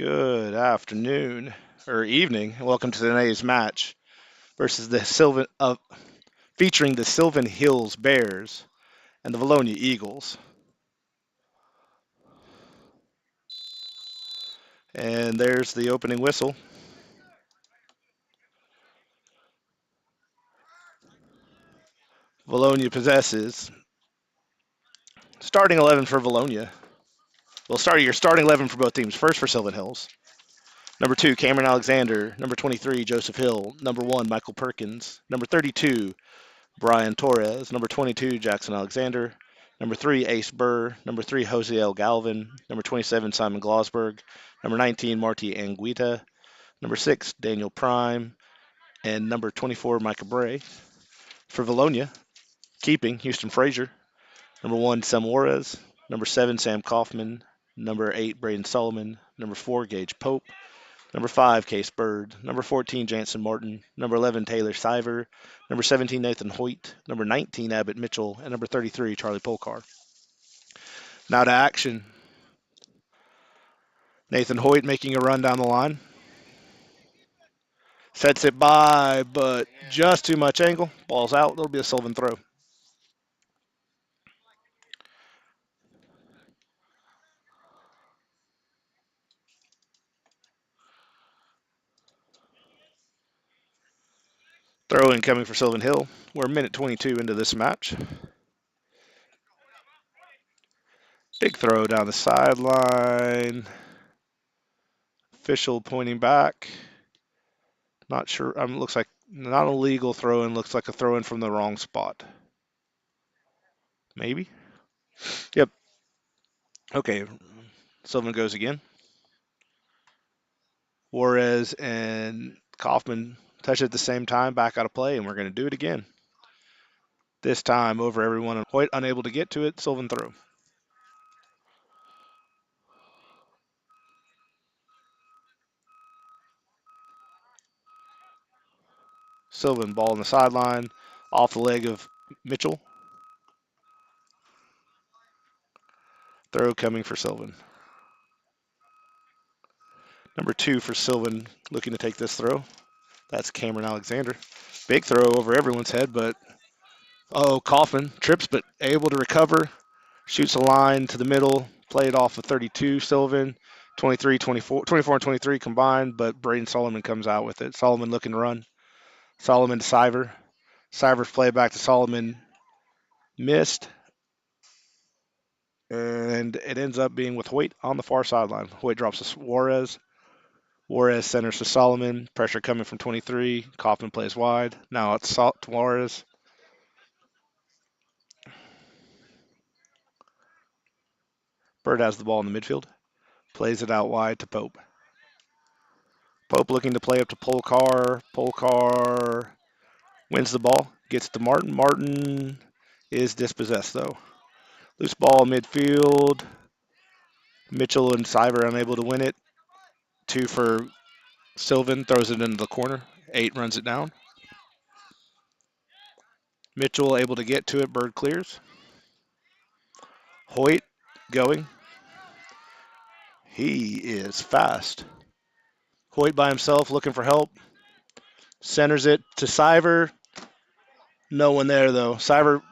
Good afternoon or evening. Welcome to today's match versus the Sylvan featuring the Sylvan Hills Bears and the Vilonia Eagles. And there's the opening whistle. Vilonia possesses starting 11 for Vilonia. Well, your starting 11 for both teams. First for Sylvan Hills. Number 2, Cameron Alexander. Number 23, Joseph Hill. Number 1, Michael Perkins. Number 32, Brian Torres. Number 22, Jackson Alexander. Number 3, Ace Burr. Number 3, Jose L. Galvin. Number 27, Simon Glosberg. Number 19, Marty Anguita. Number 6, Daniel Prime. And number 24, Micah Bray. For Vilonia, keeping Houston Frazier. Number 1, Sam Juarez. Number 7, Sam Kaufman. Number 8, Braden Solomon. Number 4, Gage Pope. Number 5, Case Bird. Number 14, Jansen Martin. Number 11, Taylor Siver. Number 17, Nathan Hoyt. Number 19, Abbott Mitchell. And number 33, Charlie Polcar. Now to action. Nathan Hoyt making a run down the line. Sets it by, but just too much angle. Ball's out. It'll be a Sylvan throw. Throw in coming for Sylvan Hill. We're a minute 22 into this match. Big throw down the sideline. Official pointing back. Not sure. Looks like not a legal throw in. Looks like a throw in from the wrong spot. Maybe. Yep. Okay. Sylvan goes again. Juarez and Kaufman touch at the same time, back out of play, and we're going to do it again. This time over everyone. Hoyt unable to get to it. Sylvan throw. Sylvan ball on the sideline, off the leg of Mitchell. Throw coming for Sylvan. Number 2 for Sylvan looking to take this throw. That's Cameron Alexander. Big throw over everyone's head, but Kaufman trips but able to recover. Shoots a line to the middle, played off of 32 Sylvan. 24 and 23 combined, but Braden Solomon comes out with it. Solomon looking to run. Solomon to Siver. Siver's play back to Solomon. Missed. And it ends up being with Hoyt on the far sideline. Hoyt drops to Juarez. Juarez centers to Solomon. Pressure coming from 23. Kaufman plays wide. Now it's Juarez. Bird has the ball in the midfield. Plays it out wide to Pope. Pope looking to play up to Polcar. Polcar wins the ball. Gets to Martin. Martin is dispossessed, though. Loose ball midfield. Mitchell and Siver unable to win it. 2 for Sylvan. Throws it into the corner. 8 runs it down. Mitchell able to get to it. Bird clears. Hoyt going. He is fast. Hoyt by himself looking for help. Centers it to Siver. No one there, though. Siver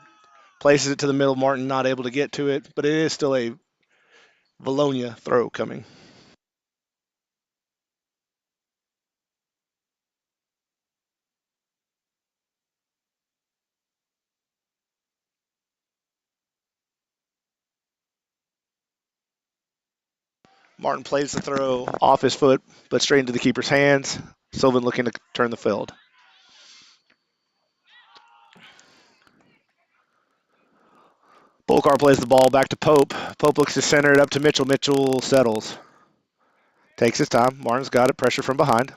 places it to the middle. Martin not able to get to it, but it is still a Vilonia throw coming. Martin plays the throw off his foot, but straight into the keeper's hands. Sylvan looking to turn the field. Polcar plays the ball back to Pope. Pope looks to center it up to Mitchell. Mitchell settles. Takes his time. Martin's got it. Pressure from behind.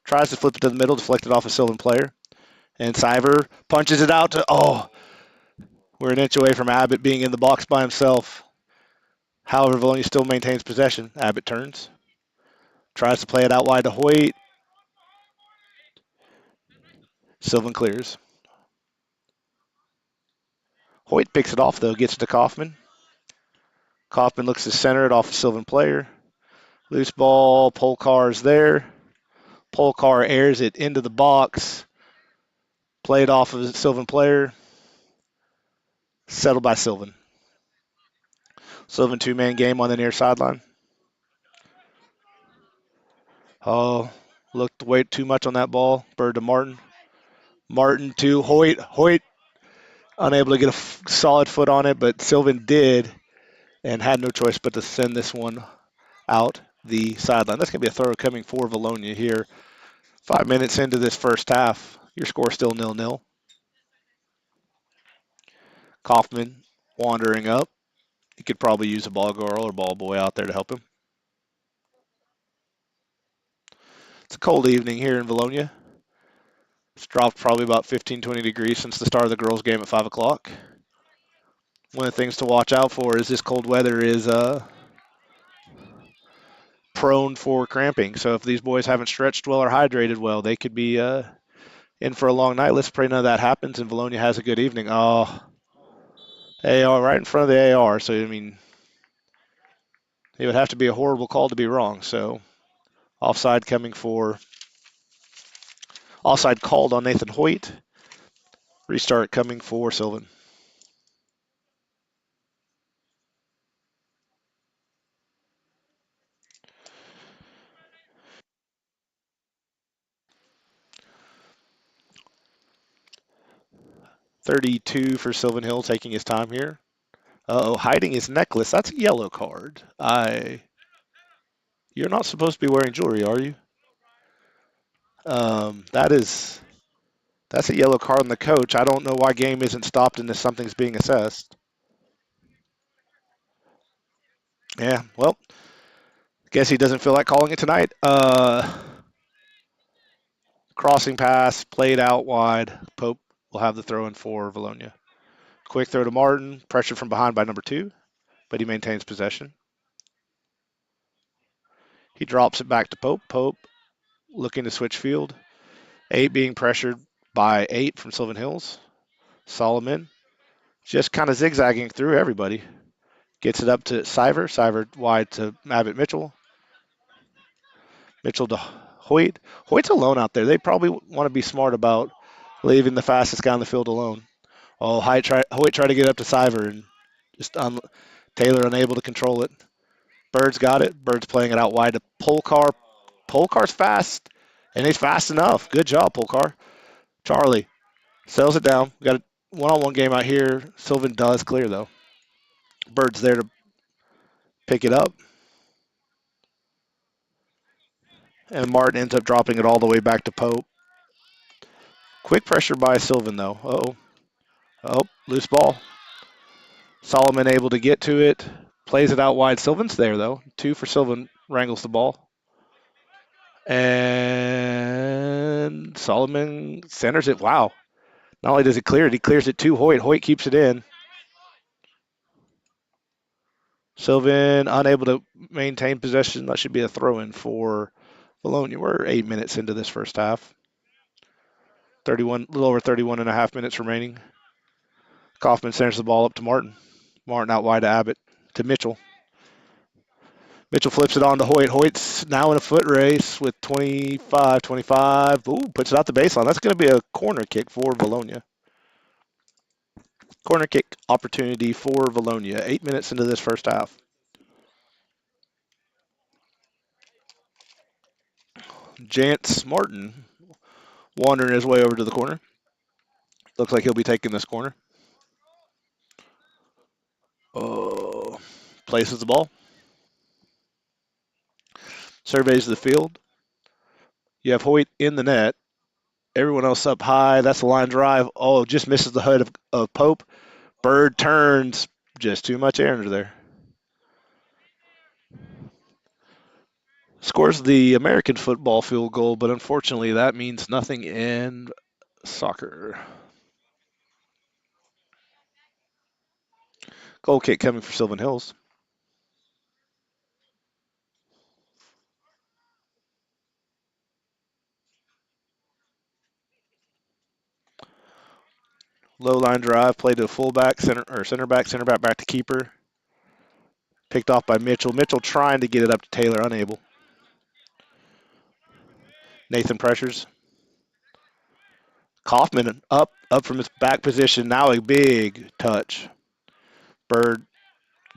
Tries to flip it to the middle, deflected off a Sylvan player. And Siver punches it out to, we're an inch away from Abbott being in the box by himself. However, Vilonia still maintains possession. Abbott turns. Tries to play it out wide to Hoyt. Sylvan clears. Hoyt picks it off, though. Gets it to Kaufman. Kaufman looks to center it off a Sylvan player. Loose ball, Polkar's there. Polkar airs it into the box. Played off of the Sylvan player. Settled by Sylvan. Sylvan two-man game on the near sideline. Oh, looked way too much on that ball. Bird to Martin. Martin to Hoyt. Hoyt unable to get a solid foot on it, but Sylvan did and had no choice but to send this one out the sideline. That's going to be a throw coming for Vilonia here. 5 minutes into this first half. Your score still 0-0. Kaufman wandering up. He could probably use a ball girl or ball boy out there to help him. It's a cold evening here in Vilonia. It's dropped probably about 15, 20 degrees since the start of the girls' game at 5 o'clock. One of the things to watch out for is this cold weather is prone for cramping. So if these boys haven't stretched well or hydrated well, they could be in for a long night. Let's pray none of that happens and Vilonia has a good evening. Oh, AR right in front of the AR. So, I mean, it would have to be a horrible call to be wrong. So, offside called on Nathan Hoyt. Restart coming for Sylvan. .32 for Sylvan Hill taking his time here. Uh-oh, hiding his necklace. That's a yellow card. You're not supposed to be wearing jewelry, are you? That's a yellow card on the coach. I don't know why game isn't stopped unless something's being assessed. Yeah, well, guess he doesn't feel like calling it tonight. Crossing pass, played out wide. Pope will have the throw in for Vilonia. Quick throw to Martin, pressured from behind by number 2, but he maintains possession. He drops it back to Pope. Pope looking to switch field. 8 being pressured by 8 from Sylvan Hills. Solomon just kind of zigzagging through everybody. Gets it up to Siver. Siver wide to Abbott Mitchell. Mitchell to Hoyt. Hoyt's alone out there. They probably want to be smart about leaving the fastest guy on the field alone. Oh, Hoyt tried to get up to Siver and just Taylor unable to control it. Bird's got it. Bird's playing it out wide to Polkar. Polkar's fast, and he's fast enough. Good job, Polkar. Charlie sells it down. We got a one-on-one game out here. Sylvan does clear, though. Bird's there to pick it up. And Martin ends up dropping it all the way back to Pope. Quick pressure by Sylvan, though. Uh-oh. Oh, loose ball. Solomon able to get to it. Plays it out wide. Sylvan's there, though. 2 for Sylvan. Wrangles the ball. And Solomon centers it. Wow. Not only does he clear it, he clears it to Hoyt. Hoyt keeps it in. Sylvan unable to maintain possession. That should be a throw-in for Vilonia. We're 8 minutes into this first half. 31, a little over 31 and a half minutes remaining. Kaufman centers the ball up to Martin. Martin out wide to Abbott. To Mitchell. Mitchell flips it on to Hoyt. Hoyt's now in a foot race with 25. Ooh, puts it out the baseline. That's going to be a corner kick for Vilonia. Corner kick opportunity for Vilonia. 8 minutes into this first half. Jance Martin wandering his way over to the corner. Looks like he'll be taking this corner. Oh, places the ball. Surveys the field. You have Hoyt in the net. Everyone else up high. That's the line drive. Oh, just misses the hood of Pope. Bird turns. Just too much air under there. Scores the American football field goal, but unfortunately that means nothing in soccer. Goal kick coming for Sylvan Hills. Low line drive, played to a fullback, center back to keeper. Picked off by Mitchell. Mitchell trying to get it up to Taylor, unable. Nathan pressures. Kaufman up from his back position. Now a big touch. Bird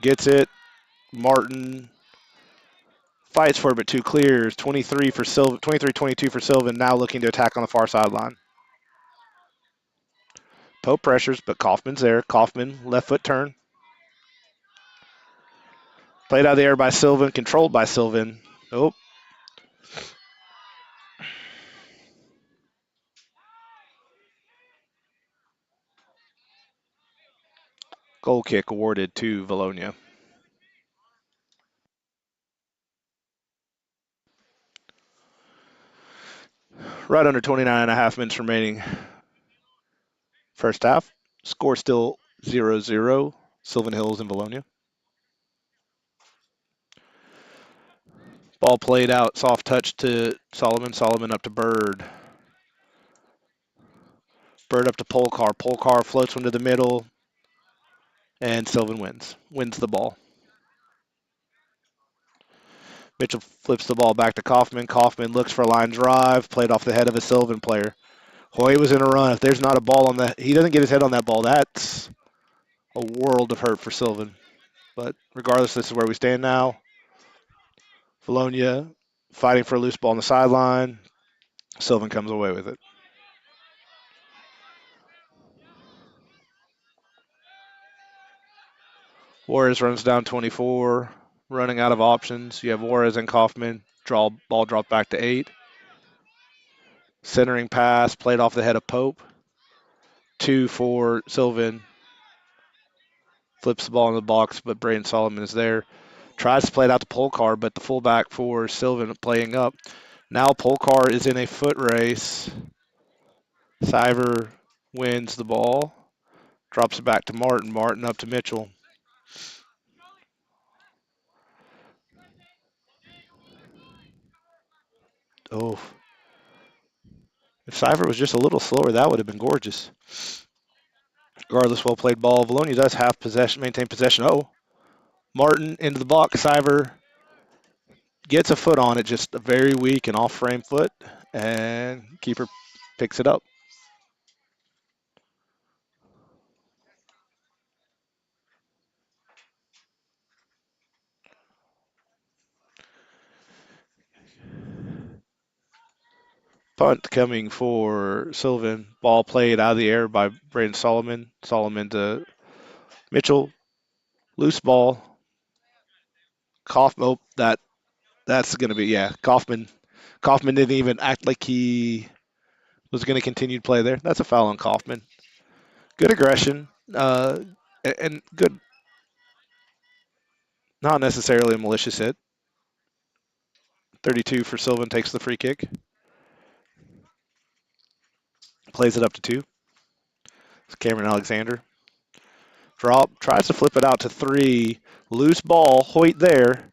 gets it. Martin fights for it, but two clears. 23 for Sylvan. 23-22 for Sylvan. Now looking to attack on the far sideline. Pope pressures, but Kaufman's there. Kaufman left foot turn. Played out of the air by Sylvan. Controlled by Sylvan. Oh, goal kick awarded to Vilonia. Right under 29 and a half minutes remaining. First half. Score still 0-0. Sylvan Hills and Vilonia. Ball played out. Soft touch to Solomon. Solomon up to Bird. Bird up to Polcar. Polcar floats one to the middle. And Sylvan wins. Wins the ball. Mitchell flips the ball back to Kaufman. Kaufman looks for a line drive. Played off the head of a Sylvan player. Hoy was in a run. If there's not a ball on that, he doesn't get his head on that ball. That's a world of hurt for Sylvan. But regardless, this is where we stand now. Vilonia fighting for a loose ball on the sideline. Sylvan comes away with it. Juarez runs down 24, running out of options. You have Juarez and Kaufman. Ball dropped back to 8. Centering pass played off the head of Pope. 2 for Sylvan. Flips the ball in the box, but Braden Solomon is there. Tries to play it out to Polcar, but the fullback for Sylvan playing up. Now Polcar is in a foot race. Siver wins the ball. Drops it back to Martin. Martin up to Mitchell. Oh, if Siver was just a little slower, that would have been gorgeous. Regardless, well played ball. Vilonia does have possession, maintain possession. Oh, Martin into the box. Siver gets a foot on it, just a very weak and off-frame foot, and keeper picks it up. Punt coming for Sylvan. Ball played out of the air by Braden Solomon. Solomon to Mitchell. Loose ball. Kaufman. Oh, that's going to be, yeah. Kaufman. Kaufman didn't even act like he was going to continue to play there. That's a foul on Kaufman. Good aggression. And good, not necessarily a malicious hit. 32 for Sylvan takes the free kick. Plays it up to 2. It's Cameron Alexander. Drop. Tries to flip it out to 3. Loose ball. Hoyt there.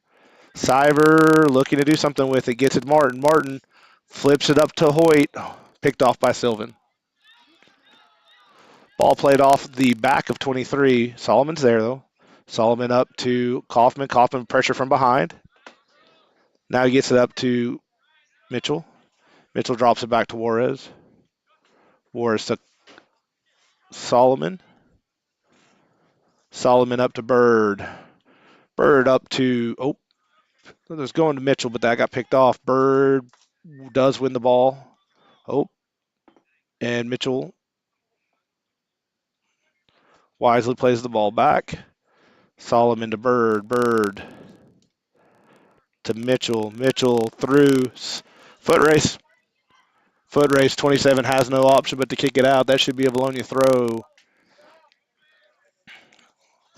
Siver looking to do something with it. Gets it Martin. Martin flips it up to Hoyt. Picked off by Sylvan. Ball played off the back of 23. Solomon's there, though. Solomon up to Kaufman. Kaufman pressure from behind. Now he gets it up to Mitchell. Mitchell drops it back to Juarez. Juarez to Solomon. Solomon up to Bird. Bird up to, oh, it was going to Mitchell, but that got picked off. Bird does win the ball. Oh, and Mitchell wisely plays the ball back. Solomon to Bird. Bird to Mitchell. Mitchell through. Foot race. Foot race. 27 has no option but to kick it out. That should be a Vilonia throw.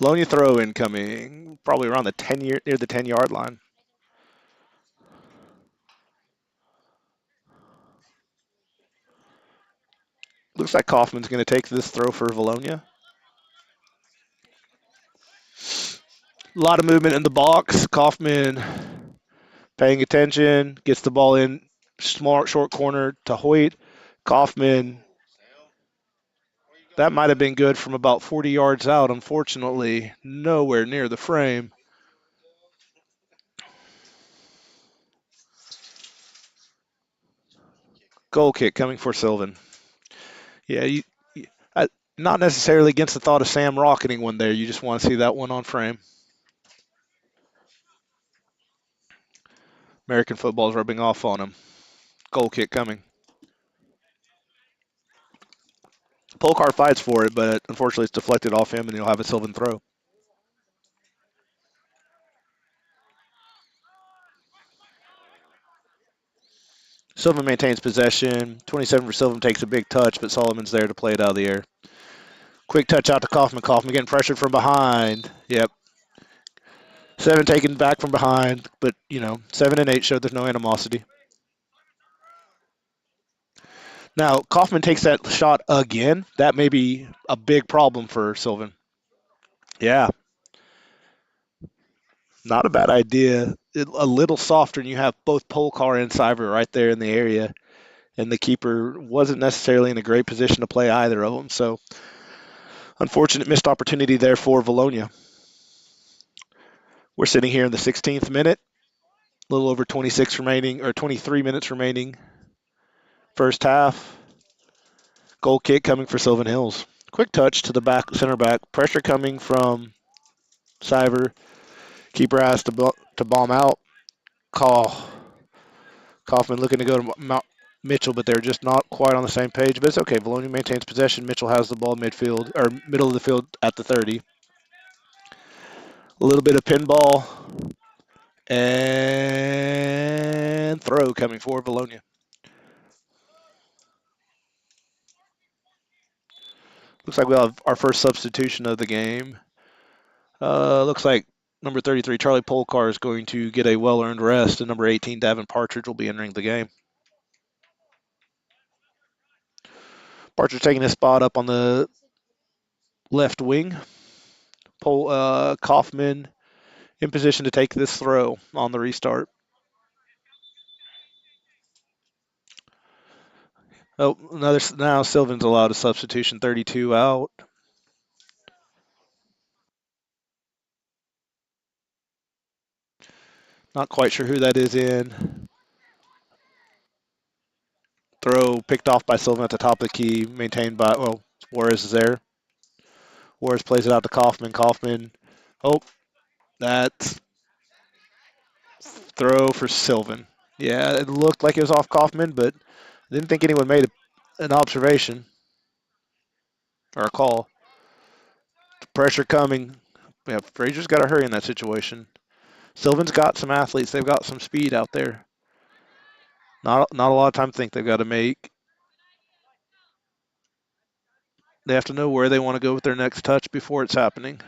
Vilonia throw incoming. Probably around the 10-yard line. Looks like Kaufman's going to take this throw for Vilonia. A lot of movement in the box. Kaufman paying attention. Gets the ball in smart short corner to Hoyt. Kaufman, that might have been good from about 40 yards out. Unfortunately, nowhere near the frame. Goal kick coming for Sylvan. Yeah, I, not necessarily against the thought of Sam rocketing one there. You just want to see that one on frame. American football's rubbing off on him. Goal kick coming. Polkar fights for it, but unfortunately it's deflected off him, and he'll have a Sylvan throw. Sylvan maintains possession. 27 for Sylvan takes a big touch, but Solomon's there to play it out of the air. Quick touch out to Kaufman. Kaufman getting pressured from behind. Yep. 7 taken back from behind, but, 7 and 8 showed there's no animosity. Now, Kaufman takes that shot again. That may be a big problem for Sylvan. Yeah, not a bad idea. A little softer, and you have both Polkar and Cyber right there in the area, and the keeper wasn't necessarily in a great position to play either of them. So, unfortunate missed opportunity there for Vilonia. We're sitting here in the 16th minute, a little over 26 remaining, or 23 minutes remaining. First half. Goal kick coming for Sylvan Hills. Quick touch to the back center back. Pressure coming from Cyber. Keeper has to bomb out. Kaufman looking to go to Mitchell, but they're just not quite on the same page. But it's okay. Vilonia maintains possession. Mitchell has the ball midfield or middle of the field at the 30. A little bit of pinball and throw coming for Vilonia. Looks like we have our first substitution of the game. Looks like number 33, Charlie Polkar, is going to get a well-earned rest, and number 18, Davin Partridge, will be entering the game. Partridge taking his spot up on the left wing. Kaufman in position to take this throw on the restart. Oh, now Sylvan's allowed a substitution, 32 out. Not quite sure who that is in. Throw picked off by Sylvan at the top of the key, maintained by, Juarez is there. Juarez plays it out to Kaufman. Kaufman, that's throw for Sylvan. Yeah, it looked like it was off Kaufman, but I didn't think anyone made an observation or a call. Pressure coming. Yeah, Frazier's got to hurry in that situation. Sylvan's got some athletes. They've got some speed out there. Not a lot of time to think they've got to make. They have to know where they want to go with their next touch before it's happening.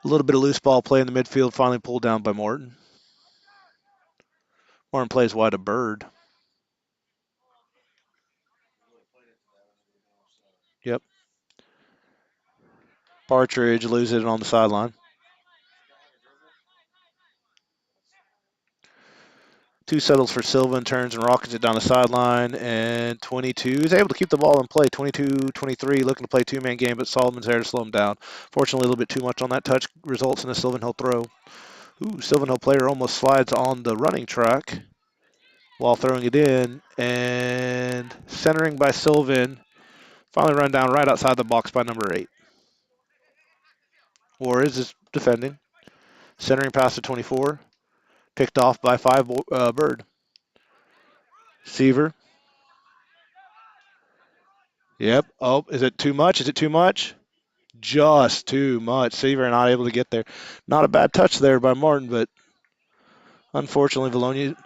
A little bit of loose ball play in the midfield, finally pulled down by Martin. Martin plays wide of Bird. Yep. Partridge loses it on the sideline. 2 settles for Sylvan, turns and rockets it down the sideline, and 22 is able to keep the ball in play. 22-23, looking to play two-man game, but Solomon's there to slow him down. Fortunately, a little bit too much on that touch results in a Sylvan Hill throw. Sylvan Hill player almost slides on the running track while throwing it in, and centering by Sylvan, finally run down right outside the box by number 8. Juarez is defending. Centering pass to 24, picked off by 5 Bird. Seaver. Yep. Oh, is it too much? Is it too much? Just too much. Seaver not able to get there. Not a bad touch there by Martin, but unfortunately, Vilonia,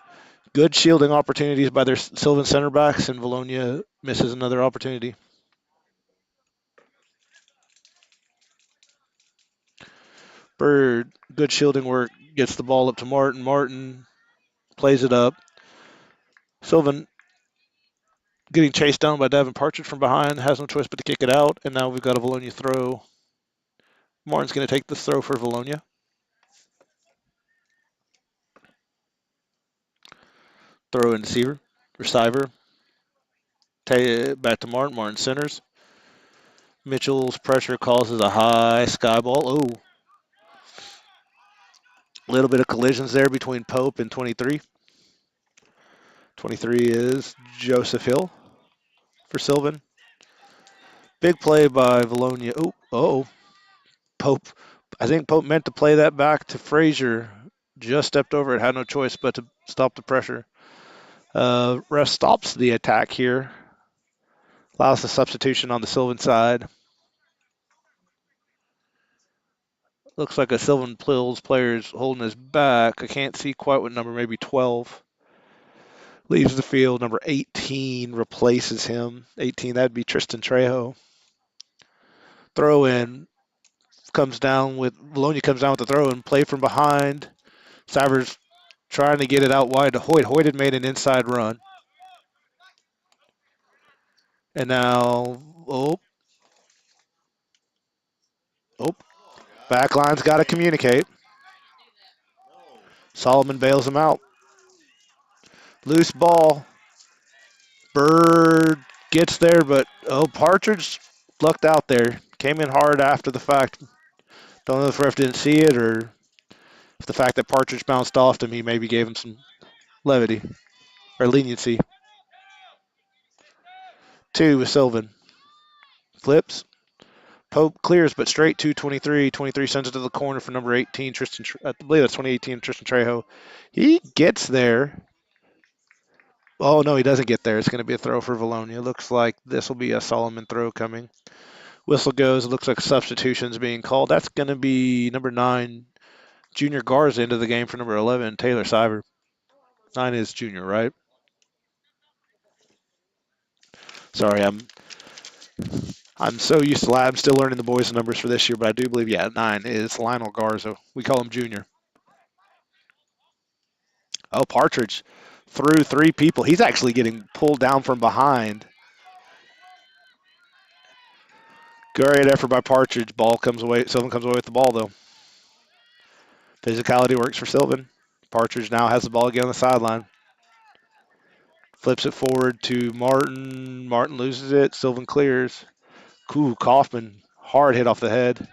good shielding opportunities by their Sylvan center backs, and Vilonia misses another opportunity. Bird, good shielding work, gets the ball up to Martin. Martin plays it up. Sylvan getting chased down by Davin Partridge from behind, has no choice but to kick it out, and now we've got a Vilonia throw. Martin's going to take this throw for Vilonia. Throw in Seaver, receiver. Back to Martin. Martin centers. Mitchell's pressure causes a high sky ball. Oh. A little bit of collisions there between Pope and 23. 23 is Joseph Hill for Sylvan. Big play by Vilonia. Oh, Pope. I think Pope meant to play that back to Frazier. Just stepped over it, had no choice but to stop the pressure. Ref stops the attack here. Allows the substitution on the Sylvan side. Looks like a Sylvan Pills player is holding his back. I can't see quite what number, maybe 12. Leaves the field. Number 18 replaces him. 18, that'd be Tristan Trejo. Throw in comes down with Vilonia comes down with the throw and play from behind. Savers trying to get it out wide to Hoyt. Hoyt had made an inside run. And now, oh, backline's got to communicate. Solomon bails him out. Loose ball. Bird gets there, but Partridge lucked out there. Came in hard after the fact. Don't know if the ref didn't see it or if the fact that Partridge bounced off him, he maybe gave him some levity or leniency. 2 with Sylvan. Flips. Pope clears, but straight to 23. 23 sends it to the corner for number 18, Tristan. I believe that's 2018, Tristan Trejo. He gets there. Oh, no, he doesn't get there. It's going to be a throw for Vilonia. Looks like this will be a Solomon throw coming. Whistle goes. It looks like substitutions being called. That's going to be number 9, Junior Garza into the game for number 11, Taylor Siver. 9 is Junior, right? Sorry, I'm so used to I'm still learning the boys' numbers for this year, but I do believe, 9 is Lionel Garza. We call him Junior. Oh, Partridge through 3 people. He's actually getting pulled down from behind. Great effort by Partridge. Ball comes away. Sylvan comes away with the ball, though. Physicality works for Sylvan. Partridge now has the ball again on the sideline. Flips it forward to Martin. Martin loses it. Sylvan clears. Kaufman. Hard hit off the head.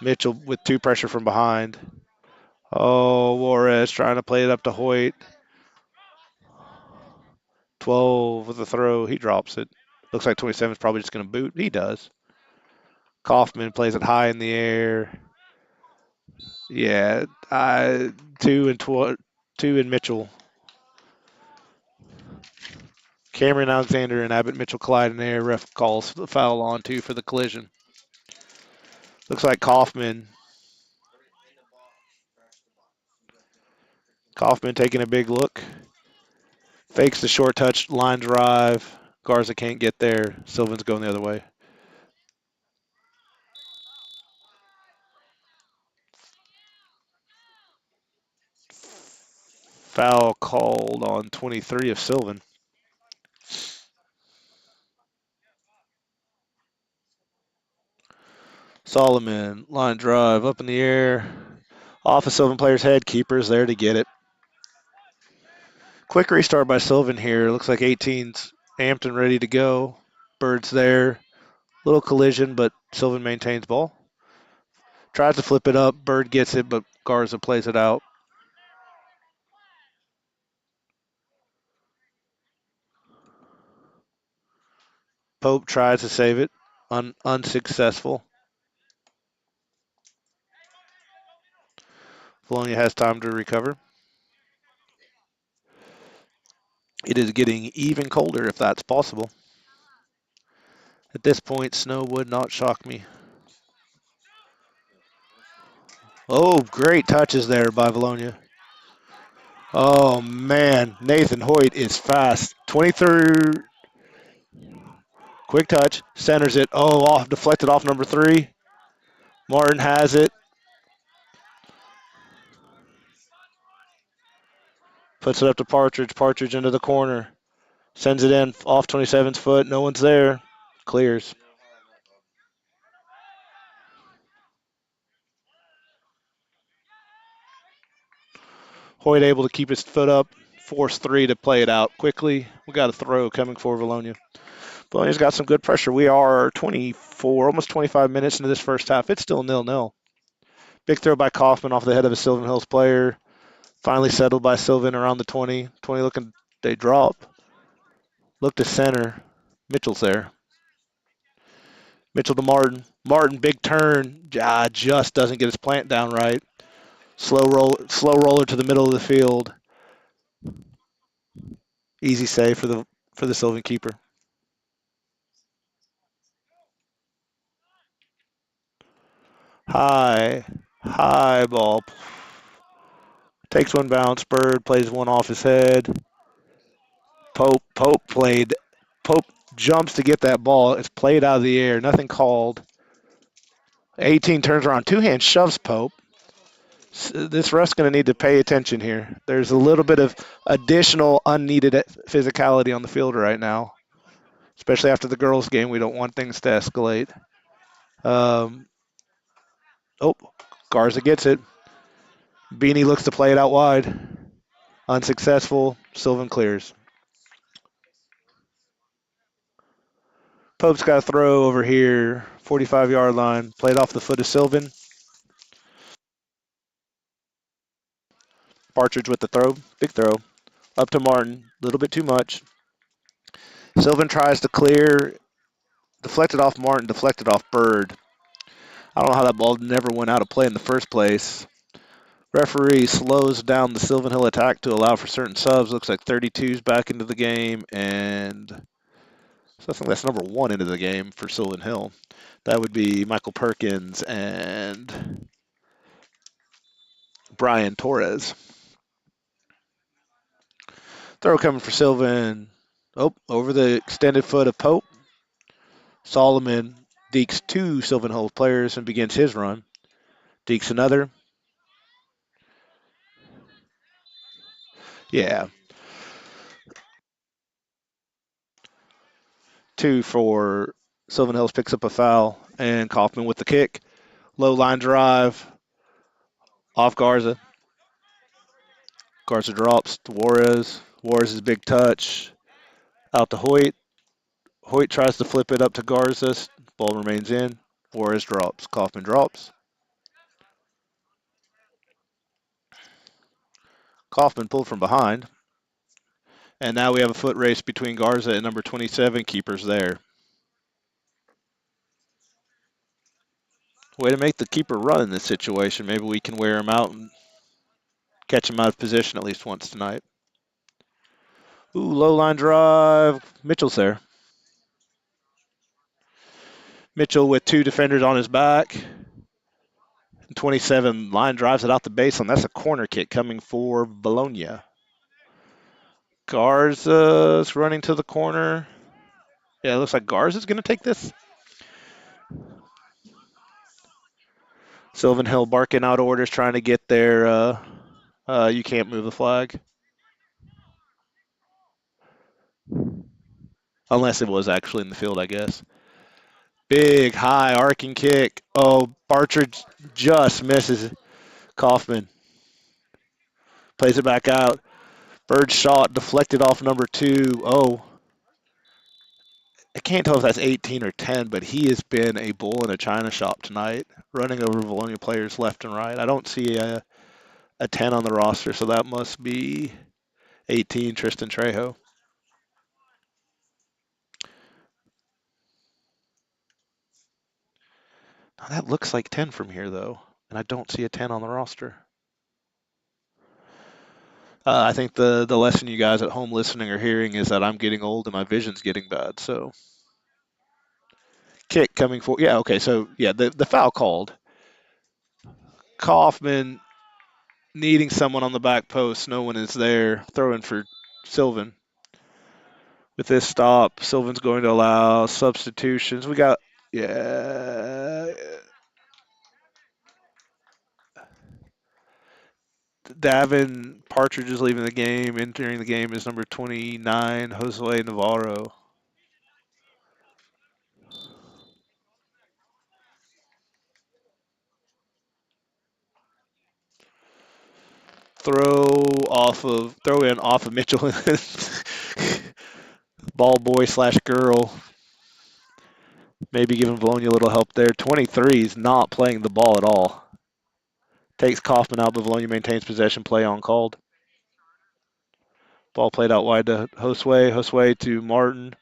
Mitchell with 2 pressure from behind. Oh, Juarez trying to play it up to Hoyt. 12 with the throw. He drops it. Looks like 27 is probably just going to boot. He does. Kaufman plays it high in the air. Yeah, 2 and Mitchell. Cameron Alexander and Abbott Mitchell collide in the air. Ref calls the foul on 2 for the collision. Looks like Kaufman taking a big look. Fakes the short touch, line drive. Garza can't get there. Sylvan's going the other way. Foul called on 23 of Sylvan. Solomon, line drive, up in the air. Off a Sylvan player's head. Keeper's there to get it. Quick restart by Sylvan here. Looks like 18's amped and ready to go. Bird's there. Little collision, but Sylvan maintains ball. Tries to flip it up. Bird gets it, but Garza plays it out. Pope tries to save it. Unsuccessful. Vilonia has time to recover. It is getting even colder if that's possible. At this point, snow would not shock me. Oh, great touches there by Vilonia. Oh, man. Nathan Hoyt is fast. 23. Quick touch. Centers it. Oh, deflected off number 3. Martin has it. Puts it up to Partridge. Partridge into the corner. Sends it in off 27's foot. No one's there. Clears. Hoyt able to keep his foot up. Force 3 to play it out quickly. We got a throw coming for Vilonia. Vilonia's got some good pressure. We are 24, almost 25 minutes into this first half. It's still 0-0. Big throw by Kaufman off the head of a Sylvan Hills player. Finally settled by Sylvan around the 20. 20 looking, they drop. Look to center. Mitchell's there. Mitchell to Martin. Martin, big turn. Just doesn't get his plant down right. Slow roller to the middle of the field. Easy save for the Sylvan keeper. High ball. Takes one bounce. Bird plays one off his head. Pope jumps to get that ball. It's played out of the air. Nothing called. 18 turns around. Two hands shoves Pope. This ref's going to need to pay attention here. There's a little bit of additional unneeded physicality on the field right now, especially after the girls' game. We don't want things to escalate. Um, oh, Garza gets it. Beanie looks to play it out wide. Unsuccessful. Sylvan clears. Pope's got a throw over here. 45-yard line. Played off the foot of Sylvan. Partridge with the throw. Big throw. Up to Martin. A little bit too much. Sylvan tries to clear. Deflected off Martin. Deflected off Bird. I don't know how that ball never went out of play in the first place. Referee slows down the Sylvan Hill attack to allow for certain subs. Looks like 32's back into the game, and so I think that's number 1 into the game for Sylvan Hill. That would be Michael Perkins and Brian Torres. Throw coming for Sylvan. Oh, over the extended foot of Pope. Solomon dekes 2 Sylvan Hill players and begins his run. Dekes another. Yeah. 2 for Sylvan Hills, picks up a foul, and Kaufman with the kick. Low line drive off Garza. Garza drops to Juarez. Juarez's big touch out to Hoyt. Hoyt tries to flip it up to Garza. Ball remains in. Juarez drops. Kaufman drops. Kaufman pulled from behind. And now we have a foot race between Garza and number 27. Keeper's there. Way to make the keeper run in this situation. Maybe we can wear him out and catch him out of position at least once tonight. Ooh, low line drive. Mitchell's there. Mitchell with 2 defenders on his back. 27 line drives it out the baseline. That's a corner kick coming for Vilonia. Garza's running to the corner. Yeah, it looks like Garza's going to take this. Sylvan Hill barking out orders, trying to get there. You can't move the flag. Unless it was actually in the field, I guess. Big, high, arcing kick. Oh, Partridge just misses Kaufman. Plays it back out. Bird shot deflected off number 2. Oh, I can't tell if that's 18 or 10, but he has been a bull in a china shop tonight, running over Vilonia players left and right. I don't see a 10 on the roster, so that must be 18, Tristan Trejo. Now, that looks like 10 from here, though, and I don't see a 10 on the roster. I think the lesson you guys at home listening or hearing is that I'm getting old and my vision's getting bad. So, kick coming for, yeah, okay, so, yeah, the foul called. Kaufman needing someone on the back post. No one is there. Throwing for Sylvan. With this stop, Sylvan's going to allow substitutions. We got, yeah. Davin Partridge is leaving the game. Entering the game is number 29, Josue Navarro. Throw in off of Mitchell. Ball boy / girl. Maybe giving Vilonia a little help there. 23 is not playing the ball at all. Takes Kaufman out, but Vilonia maintains possession, play on called. Ball played out wide to Josue. Josue to Martin.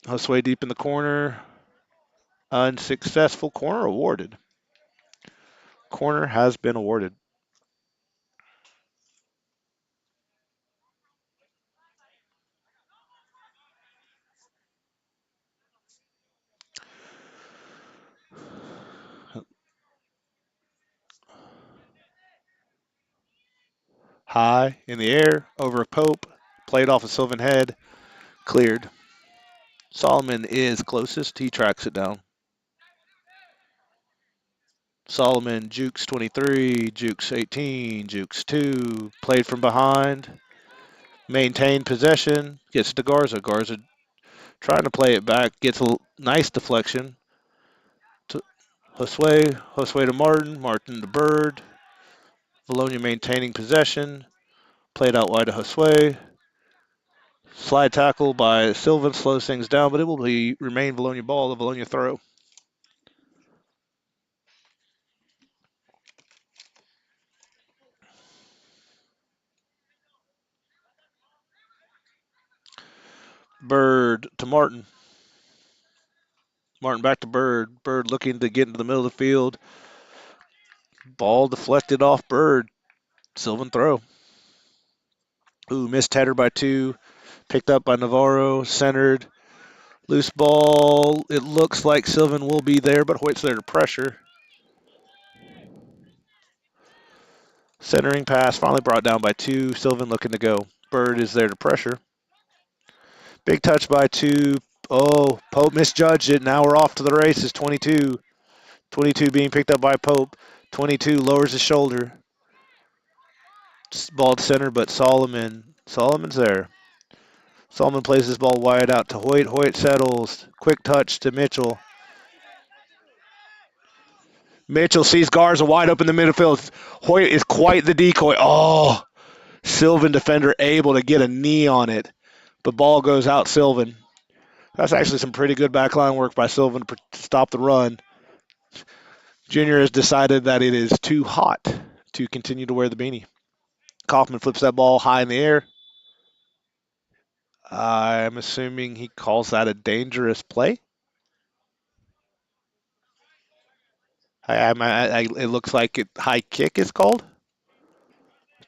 Josue deep in the corner. Unsuccessful. Corner awarded. Corner has been awarded. High in the air, over Pope. Played off a Sylvan head. Cleared. Solomon is closest. He tracks it down. Solomon jukes 23, jukes 18, jukes 2. Played from behind. Maintained possession. Gets it to Garza. Garza trying to play it back. Gets a nice deflection. To Josue. Josue to Martin. Martin to Bird. Vilonia maintaining possession. Played out wide to Josue. Slide tackle by Sylvan slows things down, but it will remain Vilonia ball, the Vilonia throw. Bird to Martin. Martin back to Bird. Bird looking to get into the middle of the field. Ball deflected off Bird. Sylvan throw. Ooh, missed header by 2. Picked up by Navarro. Centered. Loose ball. It looks like Sylvan will be there, but Hoyt's there to pressure. Centering pass finally brought down by 2. Sylvan looking to go. Bird is there to pressure. Big touch by 2. Oh, Pope misjudged it. Now we're off to the races. 22. 22 being picked up by Pope. 22 lowers his shoulder. Ball to center, but Solomon's there. Solomon plays this ball wide out to Hoyt. Hoyt settles. Quick touch to Mitchell. Mitchell sees Garza wide open in the midfield. Hoyt is quite the decoy. Oh, Sylvan defender able to get a knee on it. But ball goes out Sylvan. That's actually some pretty good backline work by Sylvan to stop the run. Junior has decided that it is too hot to continue to wear the beanie. Kaufman flips that ball high in the air. I'm assuming he calls that a dangerous play. It looks like high kick is called.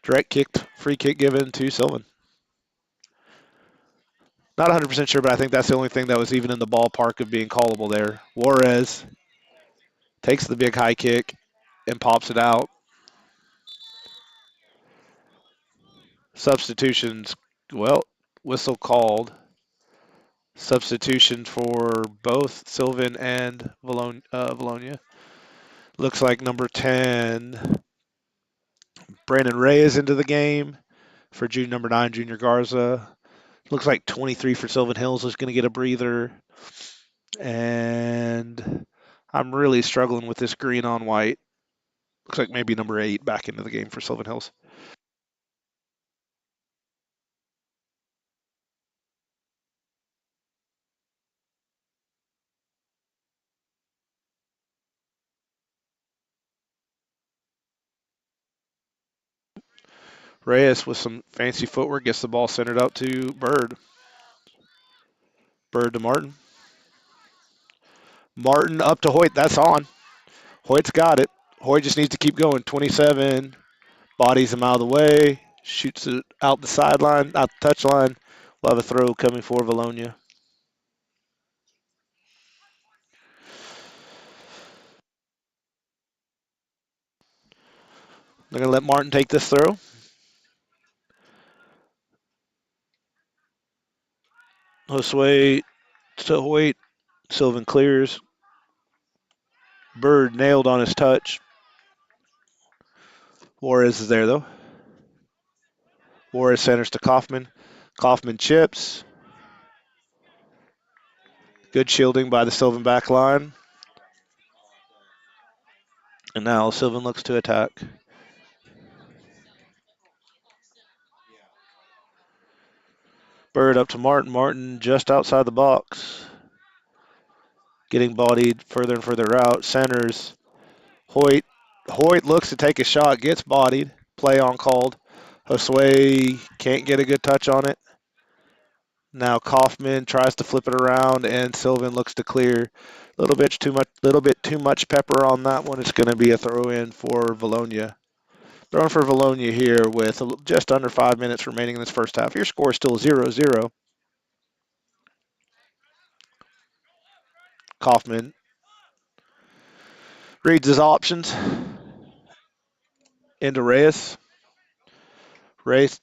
Direct kicked, free kick given to Sylvan. Not 100% sure, but I think that's the only thing that was even in the ballpark of being callable there. Juarez takes the big high kick and pops it out. Substitutions, well, whistle called. Substitution for both Sylvan and Vilonia. Looks like number 10, Brandon Ray is into the game for number 9, Junior Garza. Looks like 23 for Sylvan Hills is going to get a breather. And I'm really struggling with this green on white. Looks like maybe number 8 back into the game for Sylvan Hills. Reyes with some fancy footwork gets the ball centered out to Bird. Bird to Martin. Martin up to Hoyt. That's on. Hoyt's got it. Hoyt just needs to keep going. 27. Bodies him out of the way. Shoots it out the sideline, out the touch line. We'll have a throw coming for Vilonia. They're going to let Martin take this throw. Josue to Hoyt. Sylvan clears. Bird nailed on his touch. Juarez is there, though. Juarez centers to Kaufman. Kaufman chips. Good shielding by the Sylvan back line. And now Sylvan looks to attack. Bird up to Martin. Martin just outside the box. Getting bodied further and further out. Centers. Hoyt Hoyt looks to take a shot, gets bodied. Play on called. Josue can't get a good touch on it. Now Kaufman tries to flip it around, and Sylvan looks to clear. Little bit too much pepper on that one. It's going to be a throw in for Vilonia. Throwing for Vilonia here with just under 5 minutes remaining in this first half. Your score is still 0-0. Kaufman reads his options into Reyes. Reyes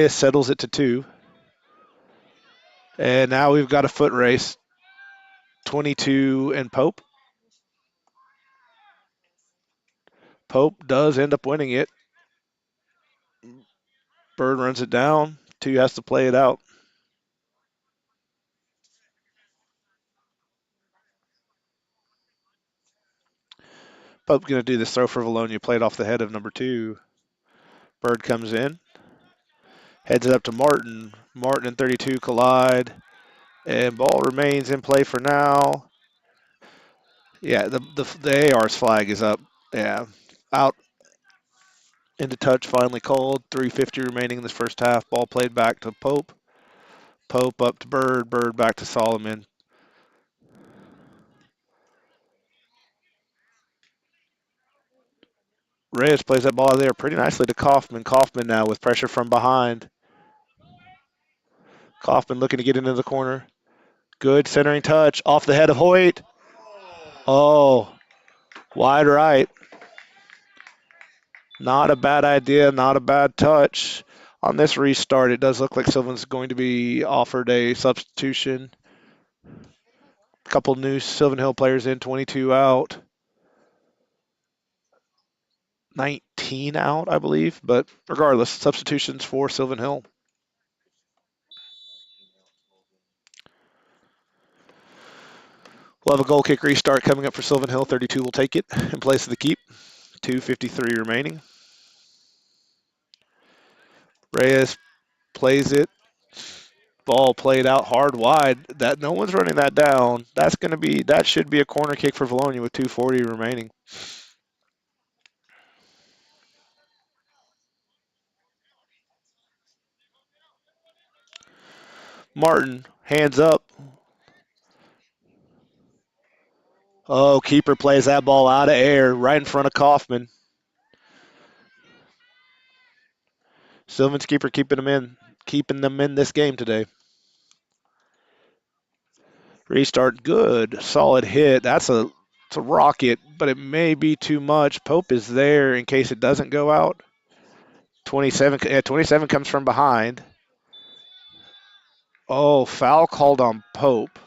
settles it to 2. And now we've got a foot race. 22 and Pope. Pope does end up winning it. Bird runs it down. 2 has to play it out. Pope going to do this throw for Vilonia. Played off the head of number 2. Bird comes in. Heads it up to Martin. Martin and 32 collide. And ball remains in play for now. Yeah, the AR's flag is up. Yeah. Out into touch, finally called. 3:50 remaining in this first half. Ball played back to Pope. Pope up to Bird. Bird back to Solomon. Reyes plays that ball there pretty nicely to Kaufman. Kaufman now with pressure from behind. Kaufman looking to get into the corner. Good centering touch off the head of Hoyt. Oh, wide right. Not a bad idea, not a bad touch. On this restart, it does look like Sylvan's going to be offered a substitution. A couple new Sylvan Hill players in, 22 out. 19 out, I believe. But regardless, substitutions for Sylvan Hill. We'll have a goal kick restart coming up for Sylvan Hill. 32 will take it in place of the keep. 2:53 remaining. Reyes plays it. Ball played out hard wide. That no one's running that down. That should be a corner kick for Vilonia with 2:40 remaining. Martin, hands up. Oh, keeper plays that ball out of air right in front of Kaufman. Sylvan's keeper keeping them in this game today. Restart, good, solid hit. It's a rocket, but it may be too much. Pope is there in case it doesn't go out. 27 comes from behind. Oh, foul called on Pope.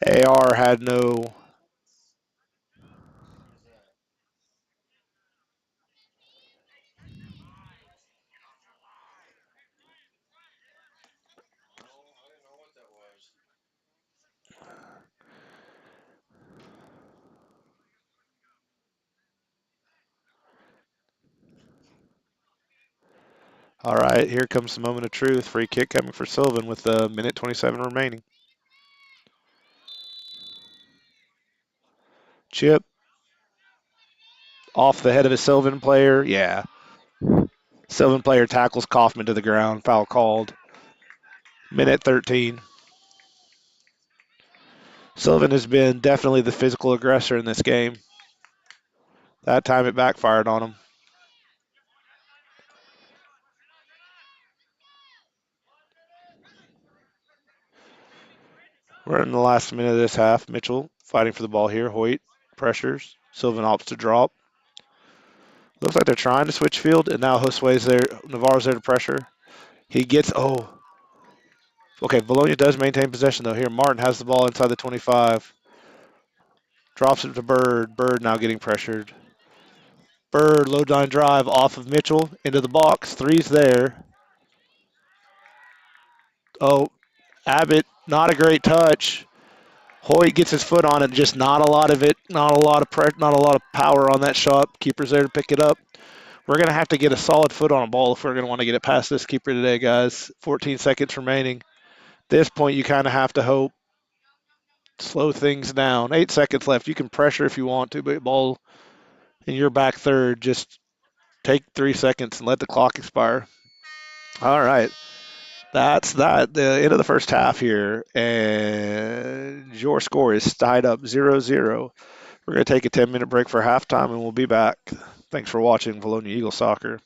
AR had no. All right, here comes the moment of truth. Free kick coming for Sylvan with a minute 27 remaining. Chip off the head of a Sylvan player. Yeah. Sylvan player tackles Kaufman to the ground. Foul called. Minute 13. Sylvan has been definitely the physical aggressor in this game. That time it backfired on him. We're in the last minute of this half. Mitchell fighting for the ball here. Hoyt pressures. Sylvan opts to drop. Looks like they're trying to switch field, and now Josue's there. Navarro's there to pressure. He gets. Oh. Okay, Vilonia does maintain possession, though. Here, Martin has the ball inside the 25. Drops it to Bird. Bird now getting pressured. Bird, low line drive off of Mitchell into the box. Three's there. Oh, Abbott, not a great touch. Hoyt gets his foot on it, just not a lot of it, not a lot of power on that shot. Keeper's there to pick it up. We're going to have to get a solid foot on a ball if we're going to want to get it past this keeper today, guys. 14 seconds remaining. At this point, you kind of have to hope slow things down. 8 seconds left. You can pressure if you want to, but ball in your back third, just take 3 seconds and let the clock expire. All right. That's that. The end of the first half here, and your score is tied up 0-0. We're going to take a 10-minute break for halftime, and we'll be back. Thanks for watching Vilonia Eagle Soccer.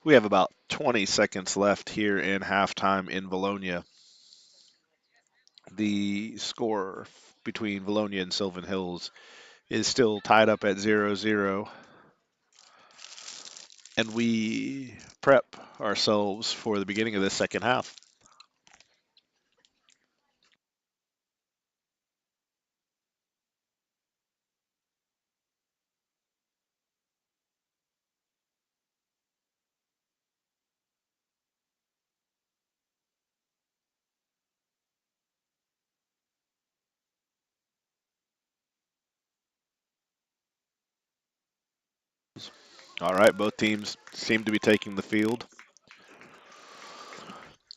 We have about 20 seconds left here in halftime in Vilonia. The score between Vilonia and Sylvan Hills is still tied up at 0-0, and we prep ourselves for the beginning of this second half. All right, both teams seem to be taking the field.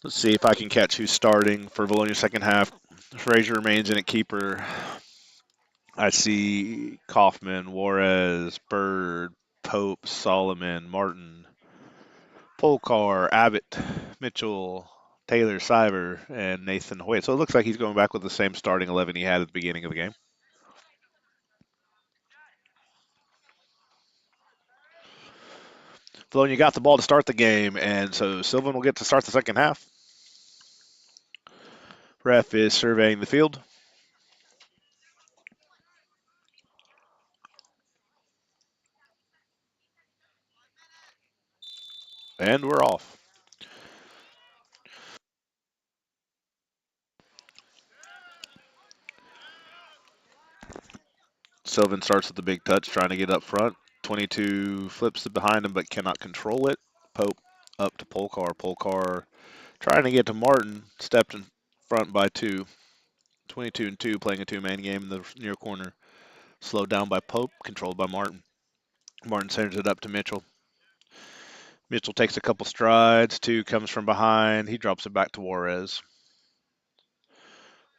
Let's see if I can catch who's starting for Vilonia second half. Frazier remains in at keeper. I see Kaufman, Juarez, Bird, Pope, Solomon, Martin, Polkar, Abbott, Mitchell, Taylor, Siver, and Nathan Hoyt. So it looks like he's going back with the same starting 11 he had at the beginning of the game. Vilonia got the ball to start the game, and so Sylvan will get to start the second half. Ref is surveying the field, and we're off. Sylvan starts with the big touch, trying to get up front. 22 flips it behind him, but cannot control it. Pope up to Polkar. Polkar trying to get to Martin, stepped in front by two. 22 and 2, playing a two-man game in the near corner. Slowed down by Pope, controlled by Martin. Martin sends it up to Mitchell. Mitchell takes a couple strides. Two comes from behind. He drops it back to Juarez.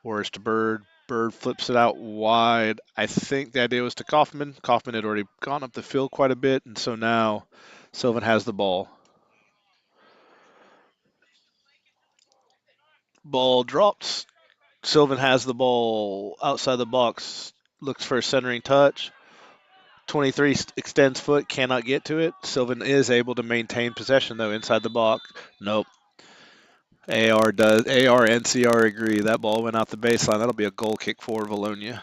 Juarez to Bird. Bird flips it out wide. I think the idea was to Kaufman. Kaufman had already gone up the field quite a bit, and so now Sylvan has the ball. Ball drops. Sylvan has the ball outside the box. Looks for a centering touch. 23 extends foot, cannot get to it. Sylvan is able to maintain possession though inside the box. Nope. AR does. AR and CR agree. That ball went out the baseline. That'll be a goal kick for Vilonia.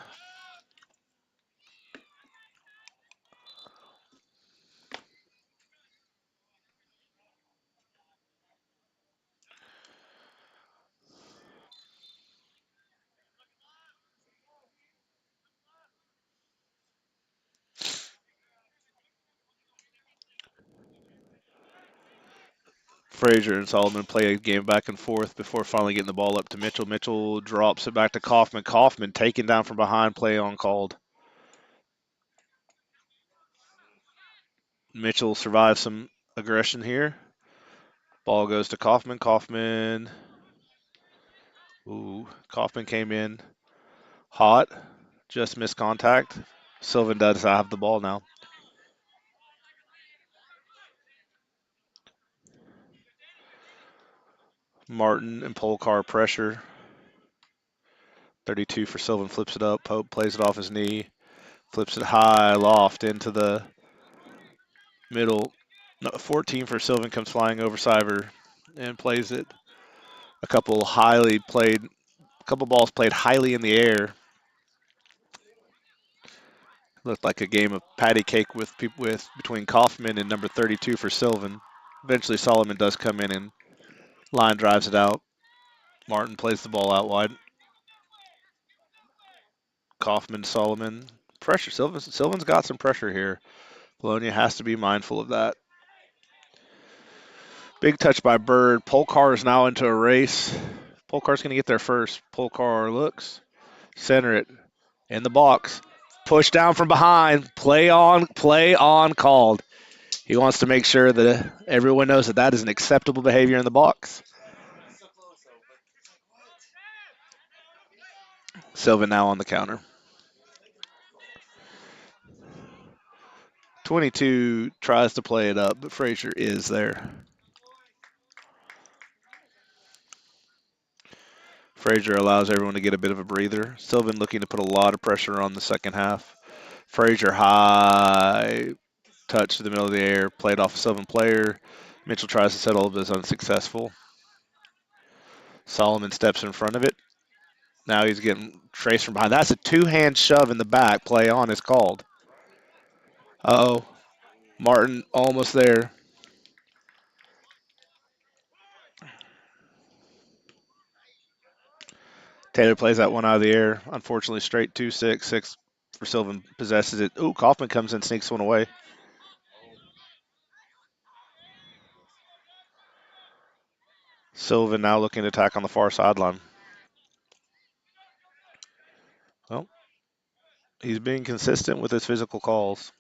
Frazier and Solomon play a game back and forth before finally getting the ball up to Mitchell. Mitchell drops it back to Kaufman. Kaufman taken down from behind, play on called. Mitchell survives some aggression here. Ball goes to Kaufman. Kaufman came in hot, just missed contact. Sylvan does have the ball now. Martin and Polkar pressure. 32 for Sylvan, flips it up. Pope plays it off his knee, flips it high, loft into the middle. No, 14 for Sylvan comes flying over Siver and plays it. A couple balls played highly in the air. Looked like a game of patty cake with between Kaufman and number 32 for Sylvan. Eventually, Solomon does come in and line drives it out. Martin plays the ball out wide. Kaufman, Solomon, pressure. Sylvan's got some pressure here. Vilonia has to be mindful of that. Big touch by Bird. Polkar is now into a race. Polkar's going to get there first. Polkar looks, center it in the box. Push down from behind. Play on called. He wants to make sure that everyone knows that that is an acceptable behavior in the box. Sylvan now on the counter. 22 tries to play it up, but Frazier is there. Frazier allows everyone to get a bit of a breather. Sylvan looking to put a lot of pressure on the second half. Frazier high touch to the middle of the air, played off a Sylvan player. Mitchell tries to settle but is unsuccessful. Solomon steps in front of it. Now he's getting traced from behind. That's a two-hand shove in the back. Play on is called. Uh-oh. Martin almost there. Taylor plays that one out of the air. Unfortunately, straight 2-6. 6 for Sylvan possesses it. Ooh, Kaufman comes in, sneaks one away. Sylvan now looking to attack on the far sideline. Well, he's being consistent with his physical calls.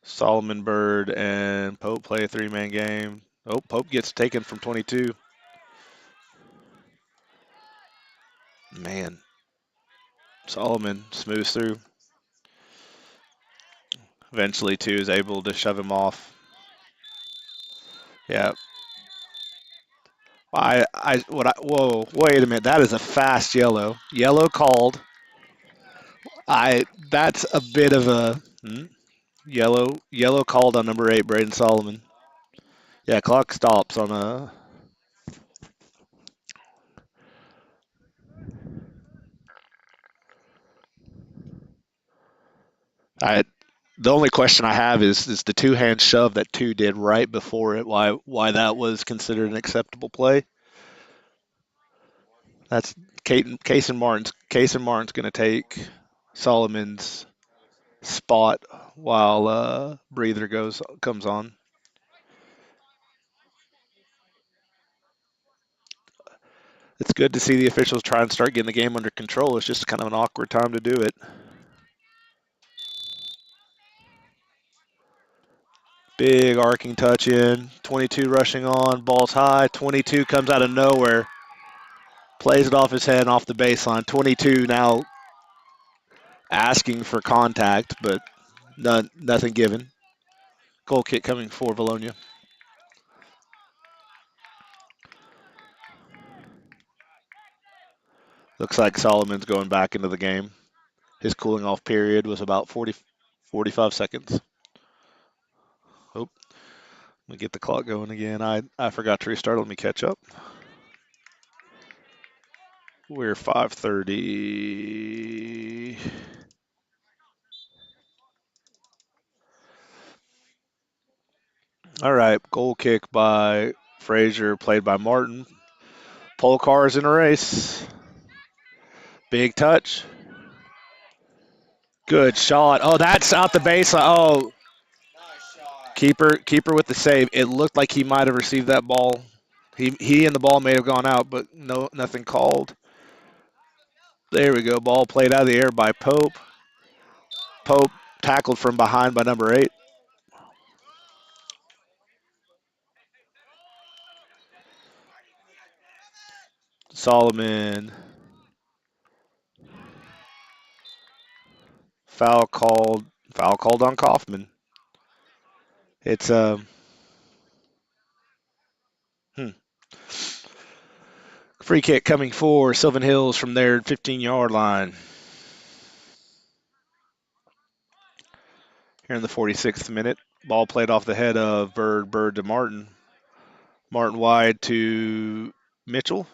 Solomon, Bird, and Pope play a three-man game. Oh, Pope gets taken from 22. Man, Solomon smooths through. Eventually, too, is able to shove him off. Yeah. Whoa, wait a minute. That is a fast yellow. Yellow called. That's a bit of a yellow called on number 8, Braden Solomon. Yeah, clock stops on a. I the only question I have is the two hand shove that 2 did right before it. Why that was considered an acceptable play? That's Case and Martin's going to take Solomon's spot while breather comes on. It's good to see the officials try and start getting the game under control. It's just kind of an awkward time to do it. Big arcing touch in. 22 rushing on. Ball's high. 22 comes out of nowhere. Plays it off his head and off the baseline. 22 now asking for contact, but nothing given. Goal kick coming for Vilonia. Looks like Solomon's going back into the game. His cooling off period was about 45 seconds. Oh, let me get the clock going again. I forgot to restart. Let me catch up. We're 5:30. All right, goal kick by Frazier, played by Martin. Polkar's in a race. Big touch. Good shot. Oh, that's out the baseline. Oh, keeper with the save. It looked like he might have received that ball. He and the ball may have gone out, but nothing called. There we go. Ball played out of the air by Pope. Pope tackled from behind by number 8. Solomon. Foul called. Foul called on Kaufman. It's hmm. Free kick coming for Sylvan Hills from their 15-yard line. Here in the 46th minute, ball played off the head of Bird to Martin. Martin wide to Mitchell.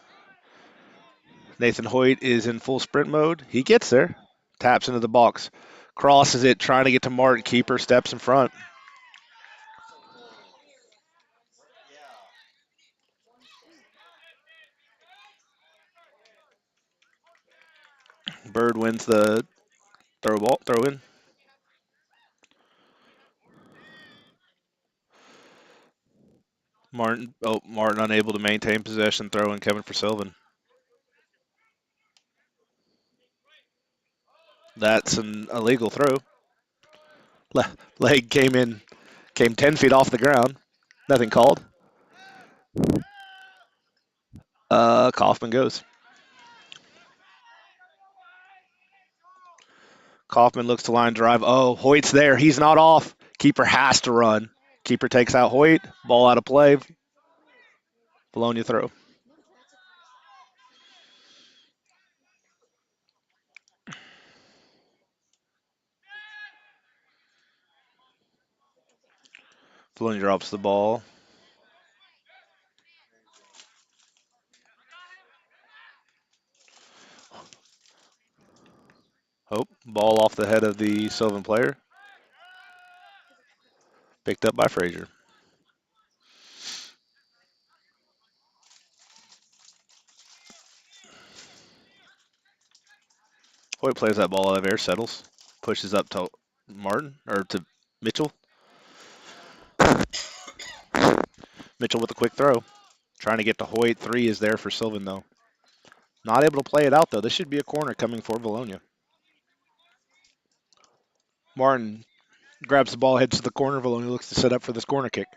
Nathan Hoyt is in full sprint mode. He gets there, taps into the box, crosses it, trying to get to Martin. Keeper steps in front. Bird wins the throw in. Martin unable to maintain possession, throw in coming for Sylvan. That's an illegal throw. Leg came 10 feet off the ground. Nothing called. Kaufman goes. Kaufman looks to line drive. Oh, Hoyt's there. He's not off. Keeper has to run. Keeper takes out Hoyt. Ball out of play. Vilonia throw. Vilonia drops the ball. Oh, ball off the head of the Sylvan player. Picked up by Frazier. Hoyt plays that ball out of air, settles, pushes up to Martin or to Mitchell. Mitchell with a quick throw. Trying to get to Hoyt. 3 is there for Sylvan, though. Not able to play it out, though. This should be a corner coming for Vilonia. Martin grabs the ball, heads to the corner. Vilonia looks to set up for this corner kick.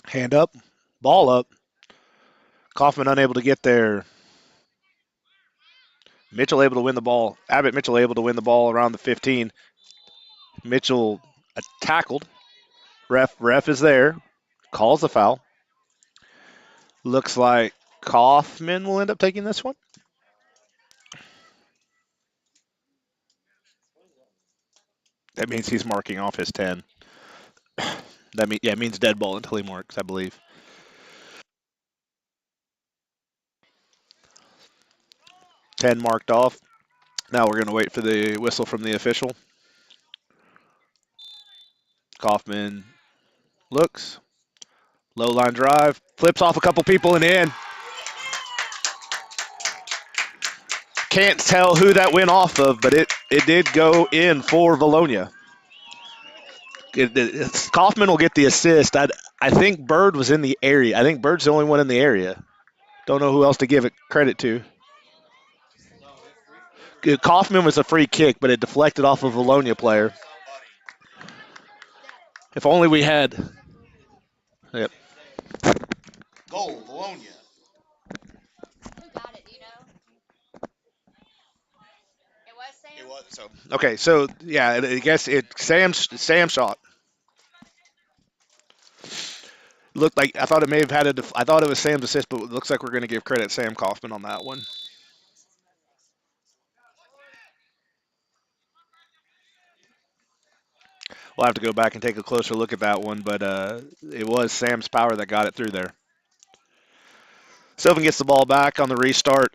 Hand up, ball up. Kaufman unable to get there. Mitchell able to win the ball. Abbott Mitchell able to win the ball around the 15. Mitchell tackled. Ref is there. Calls the foul. Looks like Kaufman will end up taking this one. That means he's marking off his 10. It means dead ball until he marks, I believe. 10 marked off. Now we're going to wait for the whistle from the official. Kaufman looks. Low line drive. Flips off a couple people and in. Can't tell who that went off of, but it did go in for Vilonia. Kaufman will get the assist. I think Bird was in the area. I think Bird's the only one in the area. Don't know who else to give it credit to. Kaufman was a free kick, but it deflected off of a Vilonia player. If only we had. Yep. Goal, Vilonia. It was so. Okay, so yeah, I guess Sam shot. Looked like I thought it may have had I thought it was Sam's assist, but it looks like we're going to give credit to Sam Kaufman on that one. We'll have to go back and take a closer look at that one, but it was Sam's power that got it through there. Sylvan gets the ball back on the restart.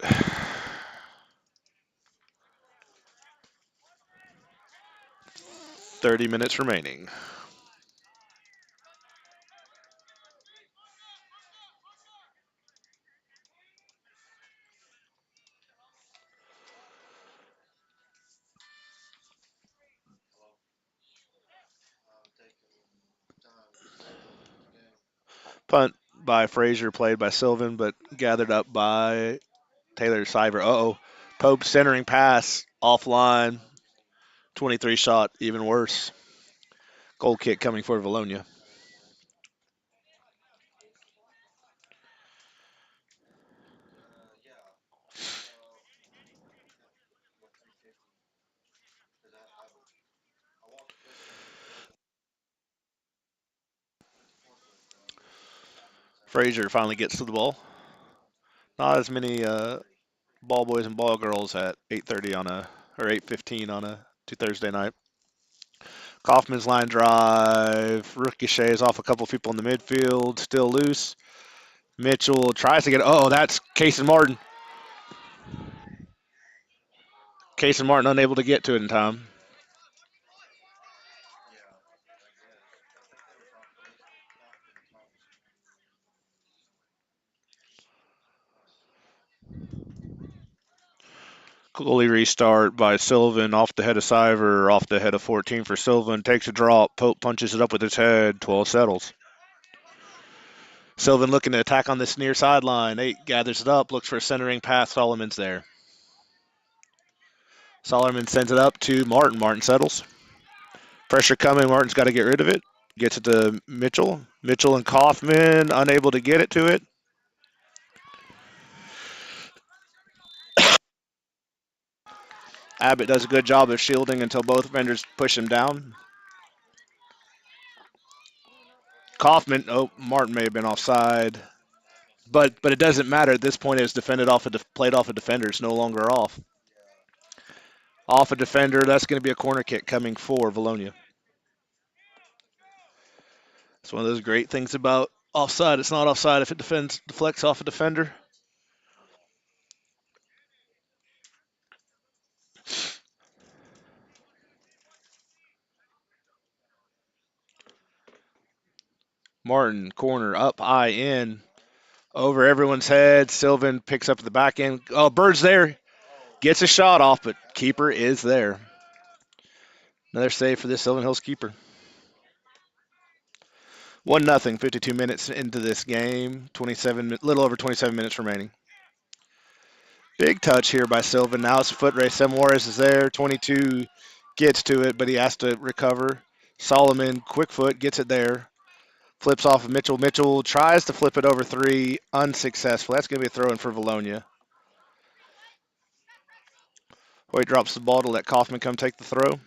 30 minutes remaining. Punt by Frazier, played by Sylvan, but gathered up by Taylor Siver. Uh-oh. Pope centering pass offline. 23 shot, even worse. Goal kick coming for Vilonia. Frazier finally gets to the ball. Not as many ball boys and ball girls at 8:30 on a or 8:15 on a Thursday night. Kaufman's line drive ricochets off a couple people in the midfield, still loose. Mitchell tries to get. Oh, that's Case and Martin. Case and Martin unable to get to it in time. Goalie restart by Sylvan off the head of Siver, off the head of 14 for Sylvan. Takes a drop. Pope punches it up with his head. 12 settles. Sylvan looking to attack on this near sideline. 8 gathers it up, looks for a centering pass. Solomon's there. Solomon sends it up to Martin. Martin settles. Pressure coming. Martin's got to get rid of it. Gets it to Mitchell. Mitchell and Kaufman unable to get it to it. Abbott does a good job of shielding until both defenders push him down. Kaufman, oh, Martin may have been offside. But it doesn't matter at this point. It's defended off played off a defender. It's no longer off. Off a defender. That's going to be a corner kick coming for Vilonia. It's one of those great things about offside. It's not offside if it deflects off a defender. Martin, corner, up, high, in. Over everyone's head. Sylvan picks up the back end. Oh, Bird's there. Gets a shot off, but keeper is there. Another save for this Sylvan Hills keeper. 1-0, 52 minutes into this game. Little over 27 minutes remaining. Big touch here by Sylvan. Now it's a foot race. Juarez is there. 22 gets to it, but he has to recover. Solomon, quick foot, gets it there. Flips off of Mitchell. Mitchell tries to flip it over three, unsuccessful. That's going to be a throw in for Vilonia. Hoyt drops the ball to let Kaufman come take the throw.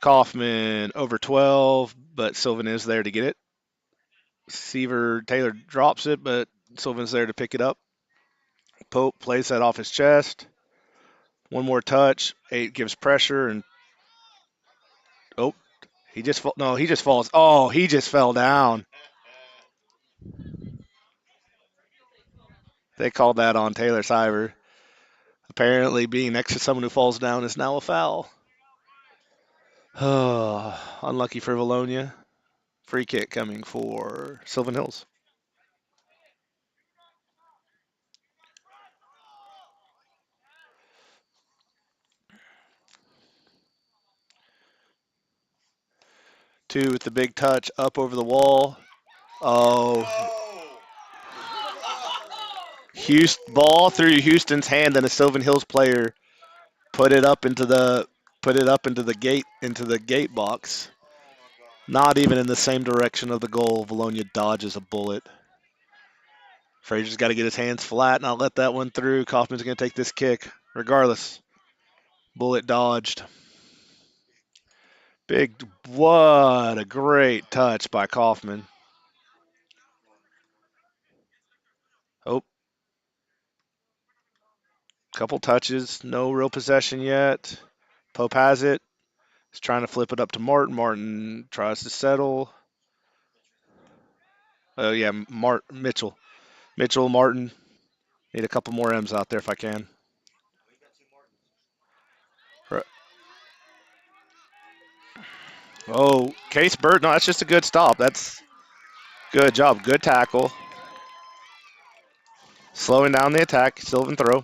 Kaufman over 12, but Sylvan is there to get it. Seaver Taylor drops it, but Sylvan's there to pick it up. Pope plays that off his chest. One more touch. 8 gives pressure, and oh, he just falls. Oh, he just fell down. They called that on Taylor Siver. Apparently, being next to someone who falls down is now a foul. Unlucky for Vilonia. Free kick coming for Sylvan Hills. Two with the big touch up over the wall. Oh, Houston ball through Houston's hand, and a Sylvan Hills player put it up into the gate box. Not even in the same direction of the goal. Vilonia dodges a bullet. Frazier's got to get his hands flat, not let that one through. Kaufman's going to take this kick regardless. Bullet dodged. What a great touch by Kaufman. Oh, couple touches, no real possession yet. Pope has it. He's trying to flip it up to Martin. Martin tries to settle. Oh yeah, Mitchell. Mitchell, Martin. Need a couple more M's out there if I can. Oh, Case Bird. No, that's just a good stop. That's good job. Good tackle. Slowing down the attack. Sylvan throw.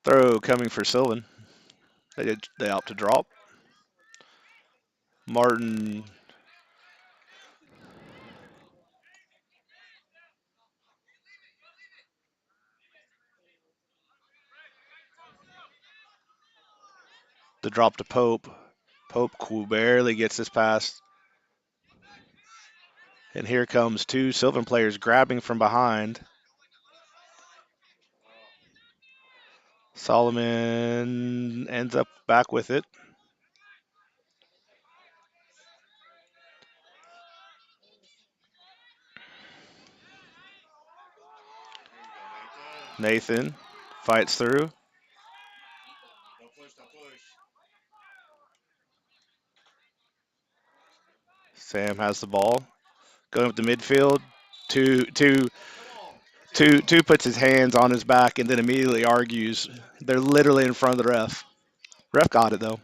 Throw coming for Sylvan. They opt to drop. Martin. The drop to Pope. Pope barely gets this pass. And here comes two Sylvan players grabbing from behind. Solomon ends up back with it. Nathan fights through. Sam has the ball. Going up the midfield. Two puts his hands on his back and then immediately argues. They're literally in front of the ref. Ref got it though.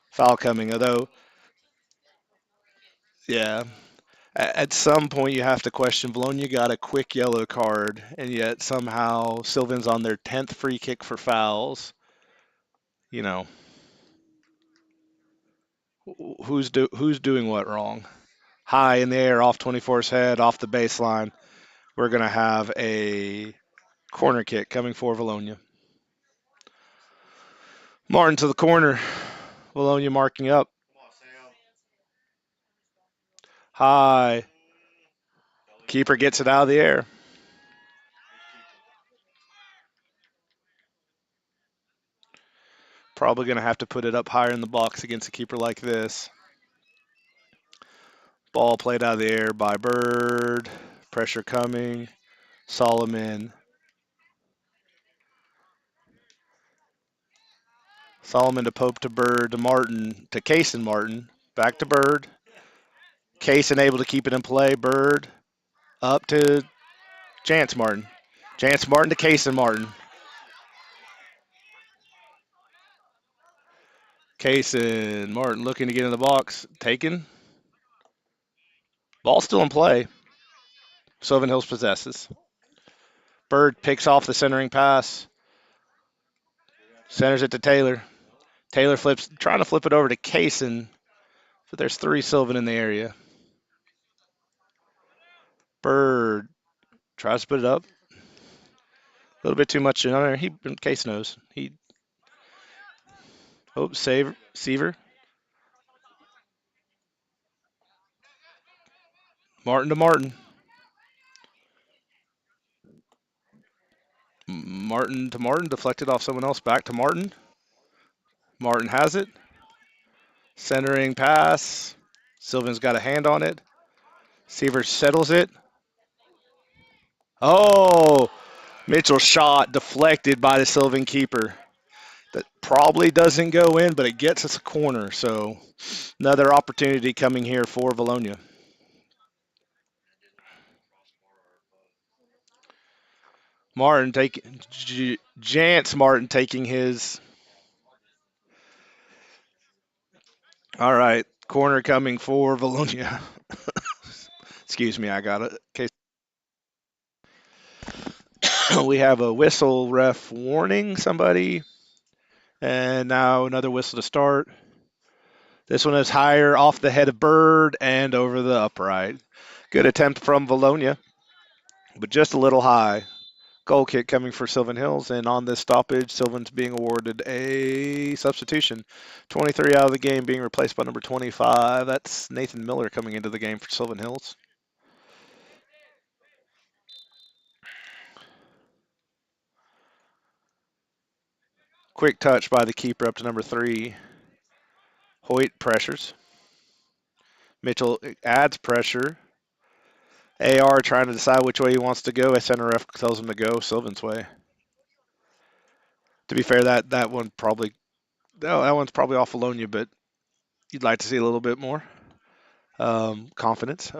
Foul coming, although, yeah. At some point, you have to question. Bologna got a quick yellow card, and yet somehow Sylvan's on their 10th free kick for fouls. You know, who's doing what wrong? High in the air, off 24's head, off the baseline. We're gonna have a corner kick coming for Vilonia. Martin to the corner. Vilonia marking up. High. Keeper gets it out of the air. Probably going to have to put it up higher in the box against a keeper like this. Ball played out of the air by Bird. Pressure coming. Solomon. Solomon to Pope to Bird to Martin to Case and Martin. Back to Bird. Case able to keep it in play. Bird up to Jance Martin. Jance Martin to Case and Martin. Case and Martin looking to get in the box. Taken. Ball still in play. Sylvan Hills possesses. Bird picks off the centering pass. Centers it to Taylor. Taylor flips, trying to flip it over to Kaysen, but there's 3 Sylvan in the area. Bird tries to put it up. A little bit too much in there. Case knows. Seaver. Martin to Martin. Martin to Martin, deflected off someone else. Back to Martin. Martin has it. Centering pass. Sylvan's got a hand on it. Seaver settles it. Oh, Mitchell shot deflected by the Sylvan keeper. That probably doesn't go in, but it gets us a corner. So another opportunity coming here for Vilonia. Martin taking Jance Martin taking his. All right, corner coming for Vilonia. Excuse me, I got it. Okay. We have a whistle ref warning somebody, and now another whistle to start. This one is higher off the head of Bird and over the upright. Good attempt from Vilonia, but just a little high. Goal kick coming for Sylvan Hills, and on this stoppage, Sylvan's being awarded a substitution. 23 out of the game being replaced by number 25. That's Nathan Miller coming into the game for Sylvan Hills. Quick touch by the keeper up to number 3. Hoyt pressures. Mitchell adds pressure. AR trying to decide which way he wants to go. A center ref tells him to go Sylvan's way. To be fair, that one probably that one's probably off Vilonia, but you'd like to see a little bit more confidence.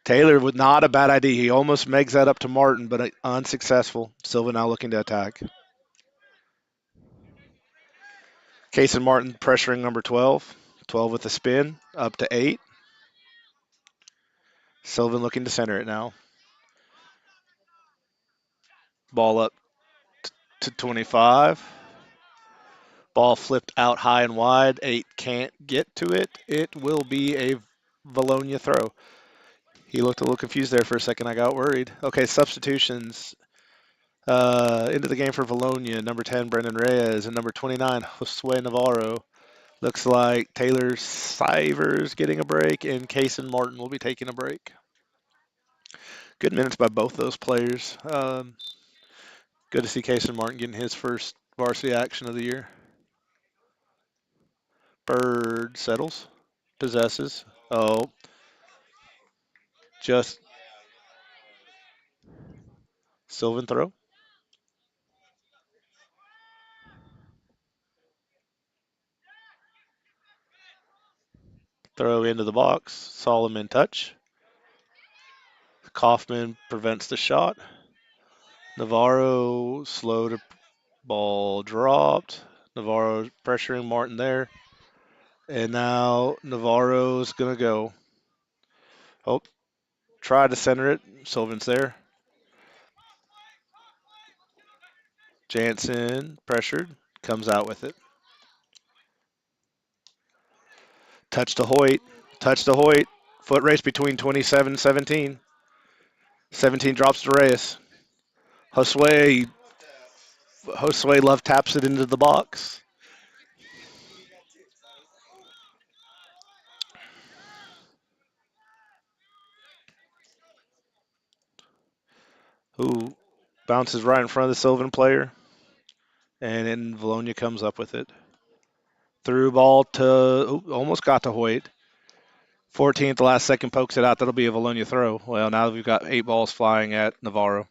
Taylor with not a bad idea. He almost makes that up to Martin, but unsuccessful. Sylvan now looking to attack. Case and Martin pressuring number 12. 12 with a spin, up to 8. Sylvan looking to center it now. Ball up to 25. Ball flipped out high and wide. 8 can't get to it. It will be a Vilonia throw. He looked a little confused there for a second. I got worried. Okay, substitutions. Into the game for Vilonia, number 10, Brendan Reyes, and number 29, Josue Navarro. Looks like Taylor Sivers getting a break, and Case and Martin will be taking a break. Good minutes by both those players. Good to see Case and Martin getting his first varsity action of the year. Bird settles, possesses. Oh, just Sylvan throw. Throw into the box. Solomon touch. Kaufman prevents the shot. Navarro slow to ball dropped. Navarro pressuring Martin there. And now Navarro's going to go. Oh, try to center it. Sylvan's there. Jansen pressured. Comes out with it. Touch to Hoyt. Touch to Hoyt. Foot race between 27 and 17. 17 drops to Reyes. Josue love taps it into the box. Who bounces right in front of the Sylvan player. And then Vilonia comes up with it. Through ball to, almost got to Hoyt. 14th, the last second pokes it out. That'll be a Vilonia throw. Well, now we've got 8 balls flying at Navarro.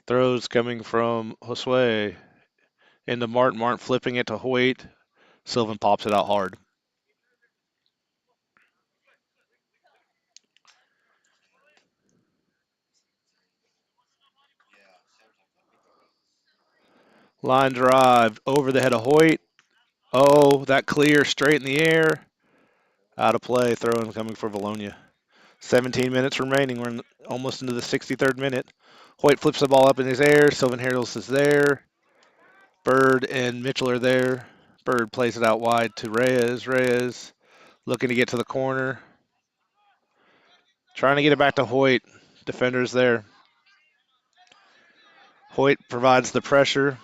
Throws coming from Josue into Martin. Martin flipping it to Hoyt. Sylvan pops it out hard. Line drive over the head of Hoyt. Oh, that clear straight in the air. Out of play. Throwing coming for Vilonia. 17 minutes remaining. We're almost into the 63rd minute. Hoyt flips the ball up in his air. Sylvan Harrells is there. Bird and Mitchell are there. Bird plays it out wide to Reyes. Reyes looking to get to the corner. Trying to get it back to Hoyt. Defender's there. Hoyt provides the pressure.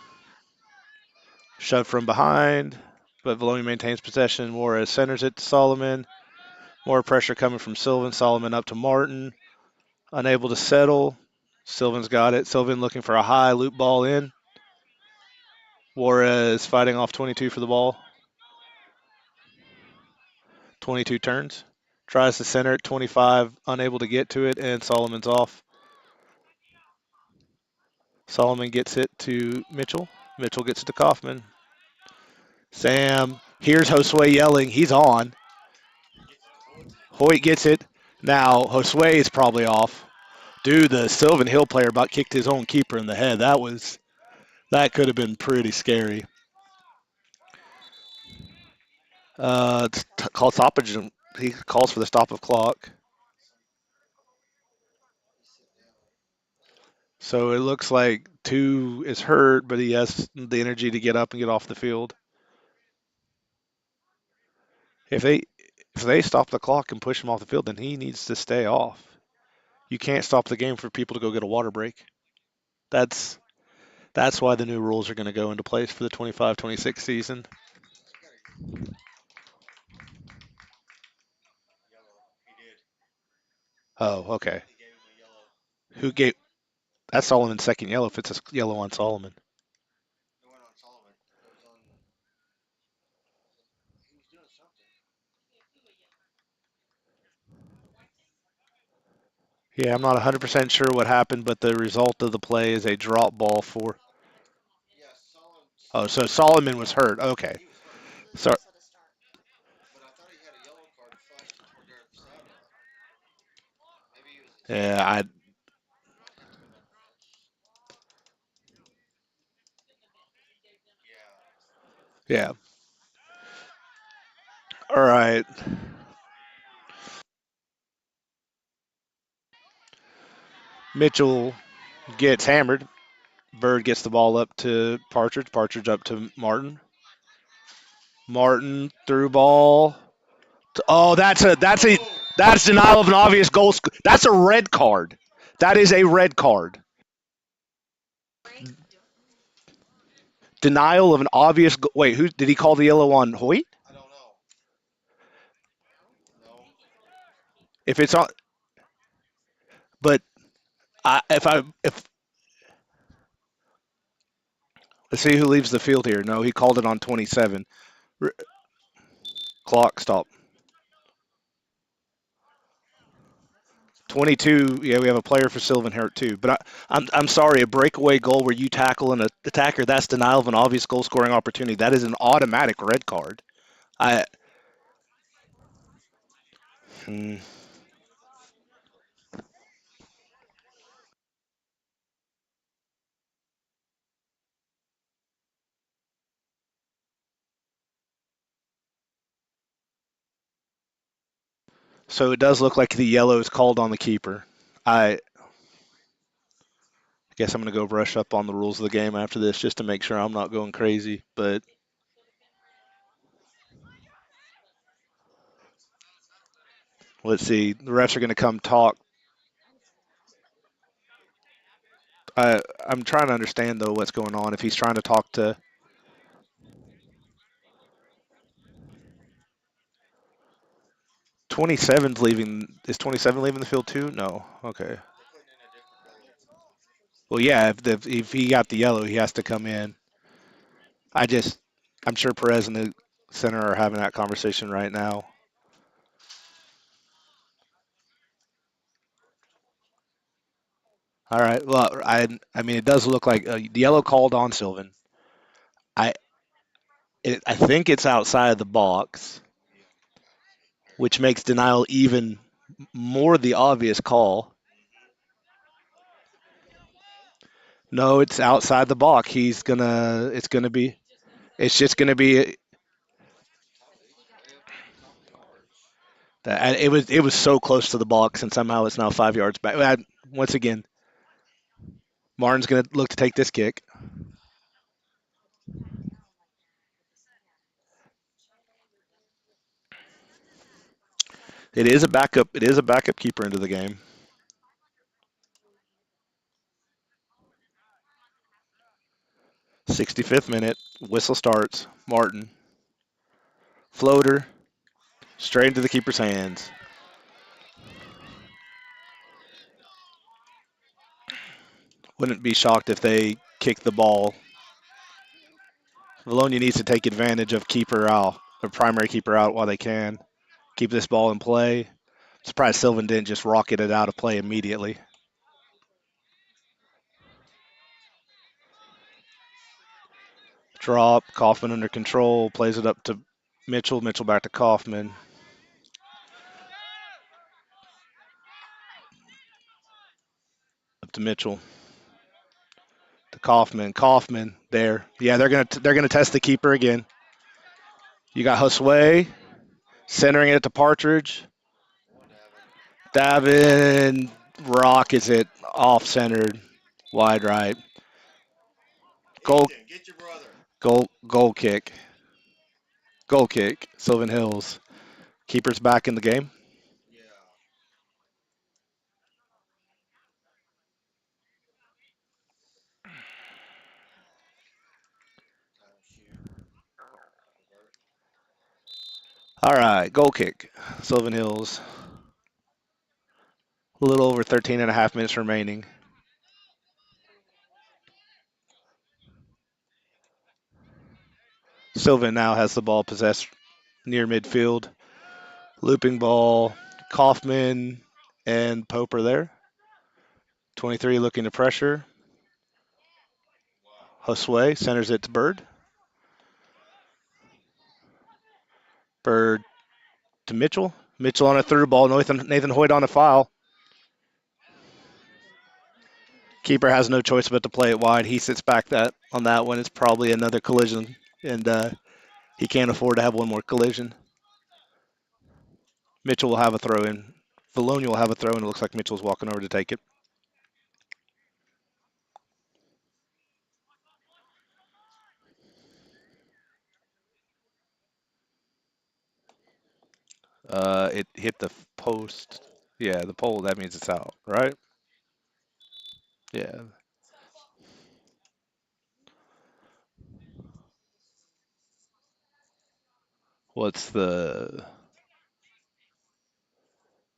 Shoved from behind, but Vilonia maintains possession. Juarez centers it to Solomon. More pressure coming from Sylvan. Solomon up to Martin. Unable to settle. Sylvan's got it. Sylvan looking for a high loop ball in. Juarez fighting off 22 for the ball. 22 turns. Tries to center it. 25 unable to get to it, and Solomon's off. Solomon gets it to Mitchell. Mitchell gets it to Kaufman. Sam. Here's Josue yelling. He's on. Hoyt gets it. Now Josue is probably off. Dude, the Sylvan Hill player about kicked his own keeper in the head. That could have been pretty scary. It's called stoppage. He calls for the stop of clock. So it looks like two is hurt, but he has the energy to get up and get off the field. If they stop the clock and push him off the field, then he needs to stay off. You can't stop the game for people to go get a water break. That's that's why the new rules are going to go into place for the 25-26 season. Oh, okay. Who gave that's Solomon's second yellow if it's a yellow on Solomon. Yeah, I'm not 100% sure what happened, but the result of the play is a drop ball for. Oh, so Solomon was hurt. Okay. So yeah, yeah. All right. Mitchell gets hammered. Bird gets the ball up to Partridge. Partridge up to Martin. Martin through ball. Oh, that's denial of an obvious goal. That's a red card. That is a red card. Denial of an obvious. Wait, who did he call the yellow on Hoyt? If it's on, but if let's see who leaves the field here. No, he called it on 27. Clock stop. 22. Yeah, we have a player for Sylvan hurt too. But I'm sorry, a breakaway goal where you tackle an attacker, that's denial of an obvious goal scoring opportunity. That is an automatic red card. I. Hmm. So it does look like the yellow is called on the keeper. I guess I'm going to go brush up on the rules of the game after this just to make sure I'm not going crazy. But let's see. The refs are going to come talk. I'm trying to understand though what's going on. If he's trying to talk to, 27's leaving. Is 27 leaving the field too? No. Okay. Well, yeah. If he got the yellow, he has to come in. I just, I'm sure Perez and the center are having that conversation right now. All right. Well, I mean, it does look like the yellow called on Sylvan. I, I think it's outside the box, which makes denial even more the obvious call. No, it's outside the box. It's gonna be, it's just gonna be that it was so close to the box, and somehow it's now 5 yards back. Once again, Martin's gonna look to take this kick. It is a backup. It is a backup keeper into the game. 65th minute. Whistle starts. Martin floater straight into the keeper's hands. Wouldn't be shocked if they kick the ball. Vilonia needs to take advantage of keeper out, or primary keeper out while they can. Keep this ball in play. Surprised Sylvan didn't just rocket it out of play immediately. Drop. Kaufman under control. Plays it up to Mitchell. Mitchell back to Kaufman. Up to Mitchell. To Kaufman. Kaufman there. Yeah, they're gonna test the keeper again. You got Josue centering it to Partridge. Davin rockets it off centered, wide right. Goal, goal kick, goal kick. Sylvan Hills. Keeper's back in the game. All right, goal kick. Sylvan Hills. A little over 13 and a half minutes remaining. Sylvan now has the ball possessed near midfield. Looping ball. Kaufman and Pope are there. 23 looking to pressure. Josue centers it to Bird. Bird to Mitchell. Mitchell on a through ball. Nathan Hoyt on a foul. Keeper has no choice but to play it wide. He sits back that on that one. It's probably another collision, and he can't afford to have one more collision. Mitchell will have a throw in. Vilonia will have a throw, and it looks like Mitchell's walking over to take it. It hit the post. Yeah, the pole. That means it's out, right? Yeah. What's the?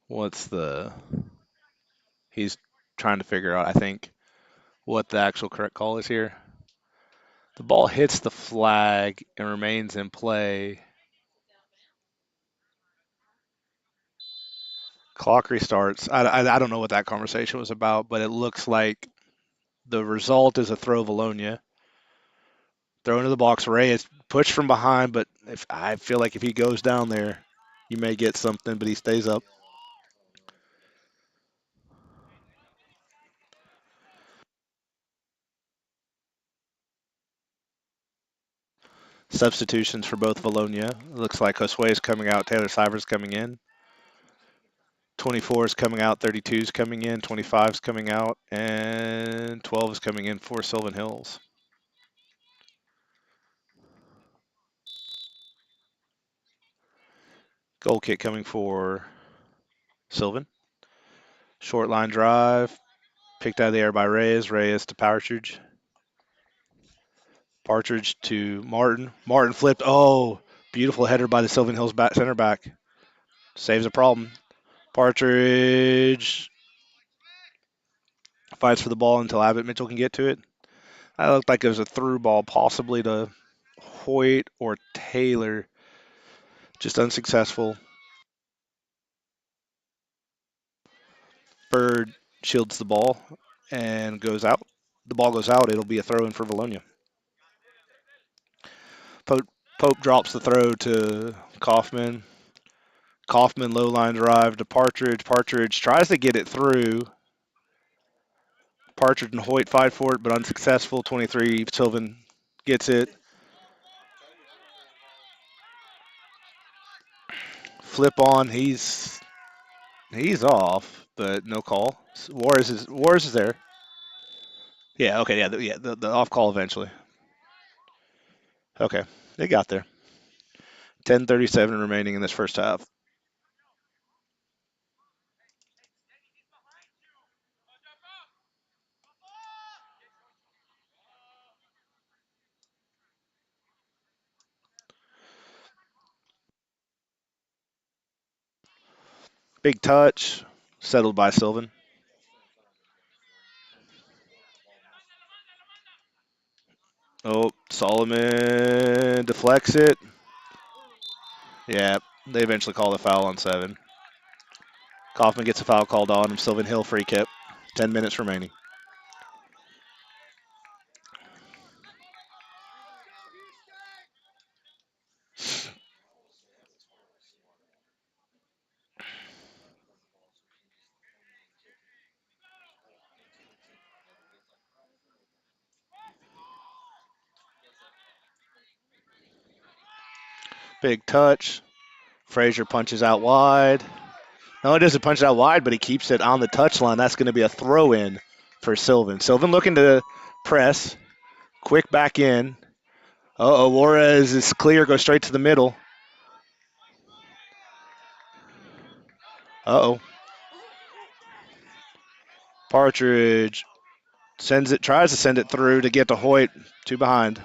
What's the? He's trying to figure out, I think, what the actual correct call is here. The ball hits the flag and remains in play. Clock restarts. I don't know what that conversation was about, but it looks like the result is a throw Vilonia. Throw into the box. Ray is pushed from behind, but if I feel like if he goes down there, you may get something, but he stays up. Substitutions for both Vilonia. It looks like Josue is coming out. Taylor Sivers coming in. 24 is coming out. 32 is coming in. 25 is coming out. And 12 is coming in for Sylvan Hills. Goal kick coming for Sylvan. Short line drive. Picked out of the air by Reyes. Reyes to Partridge. Partridge to Martin. Martin flipped. Oh, beautiful header by the Sylvan Hills center back. Saves a problem. Partridge fights for the ball until Abbott Mitchell can get to it. That looked like it was a through ball, possibly to Hoyt or Taylor. Just unsuccessful. Bird shields the ball and goes out. The ball goes out. It'll be a throw in for Vilonia. Pope drops the throw to Kaufman. Kaufman low line drive to Partridge. Partridge tries to get it through. Partridge and Hoyt fight for it, but unsuccessful. 23, Sylvan gets it. Flip on. He's off, but no call. Juarez is there. Yeah. Okay. Yeah. The off call eventually. Okay. They got there. 10:37 remaining in this first half. Big touch, settled by Sylvan. Oh, Solomon deflects it. Yeah, they eventually call the foul on 7. Kaufman gets a foul called on him. Sylvan Hill free kick. 10 minutes remaining. Big touch. Frazier punches out wide. No, he doesn't punch it out wide, but he keeps it on the touchline. That's going to be a throw in for Sylvan. Sylvan looking to press. Quick back in. Uh-oh, Juarez is clear. Goes straight to the middle. Uh-oh. Partridge tries to send it through to get to Hoyt. 2 behind.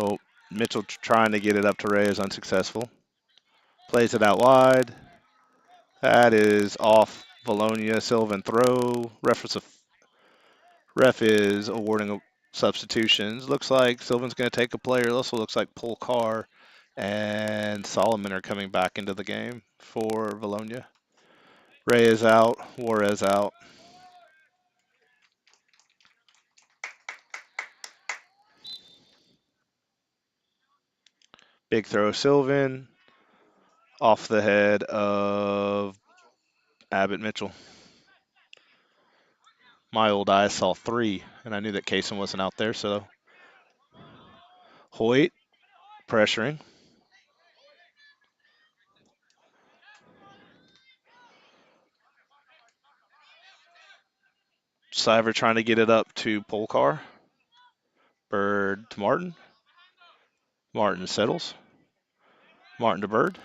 Oh, Mitchell trying to get it up to Ray is unsuccessful. Plays it out wide. That is off Vilonia. Sylvan throw. Ref is awarding substitutions. Looks like Sylvan's going to take a player. It also looks like Polkar and Solomon are coming back into the game for Vilonia. Ray is out. Juarez out. Big throw, Sylvan. Off the head of Abbott Mitchell. My old eyes saw 3, and I knew that Kaysen wasn't out there, so Hoyt pressuring. Siver trying to get it up to Polkar. Bird to Martin. Martin settles. Martin to Bird.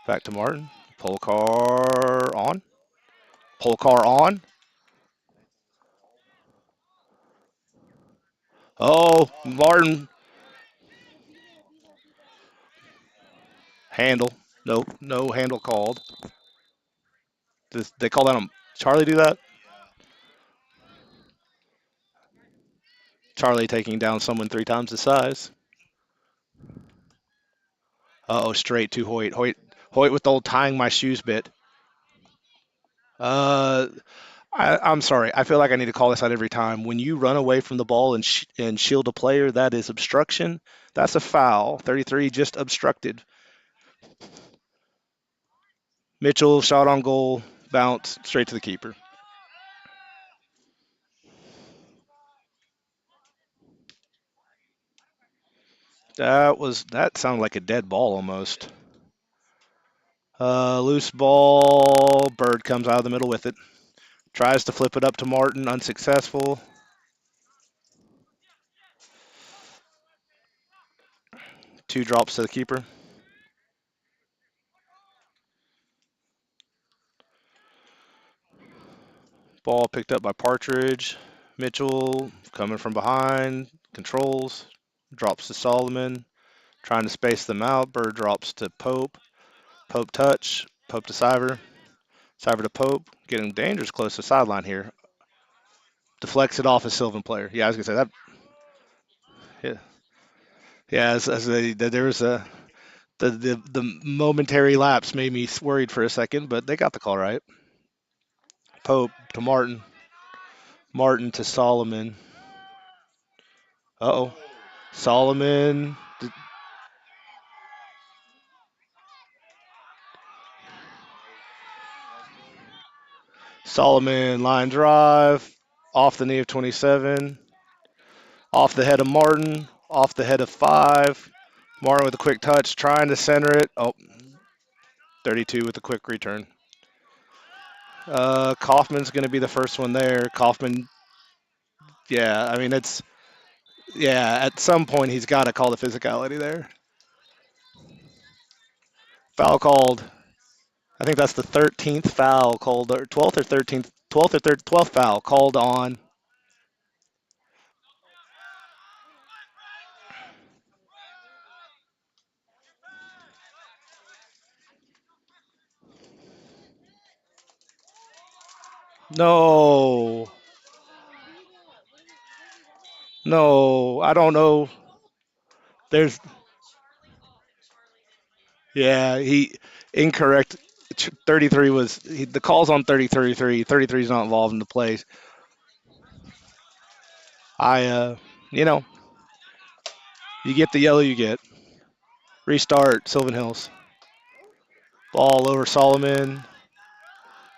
Back to Martin. Polkar on. Polkar on. Oh, Martin. Handle. No handle called. They call that on Charlie do that? Charlie taking down someone 3 times his size. Uh-oh, straight to Hoyt. Hoyt with the old tying my shoes bit. Uh, I'm sorry. I feel like I need to call this out every time. When you run away from the ball and shield a player, that is obstruction. That's a foul. 33 just obstructed. Mitchell shot on goal, bounce straight to the keeper. That sounded like a dead ball almost. Loose ball. Bird comes out of the middle with it. Tries to flip it up to Martin, unsuccessful. Two drops to the keeper. Ball picked up by Partridge. Mitchell coming from behind, controls, drops to Solomon, trying to space them out. Bird drops to Pope. Pope touch. Pope to Cyber. Cyber to Pope. Getting dangerous close to sideline here. Deflects it off a Sylvan player. Yeah, I was gonna say that. Yeah, yeah. There was a the momentary lapse made me worried for a second, but they got the call right. Pope to Martin. Martin to Solomon. Uh oh. Solomon. Solomon line drive. Off the knee of 27. Off the head of Martin. Off the head of 5. Martin with a quick touch, trying to center it. Oh, 32 with a quick return. Kaufman's going to be the first one there. Kaufman, yeah, I mean, yeah, at some point he's got to call the physicality there. Foul called. I think that's the 13th foul called, or 12th or 13th, 12th or 12th foul called on. No, no, I don't know. There's, yeah, he incorrect. 33 the call's on 33. 33 is not involved in the play. I, you know, you get the yellow you get. Restart, Sylvan Hills. Ball over Solomon.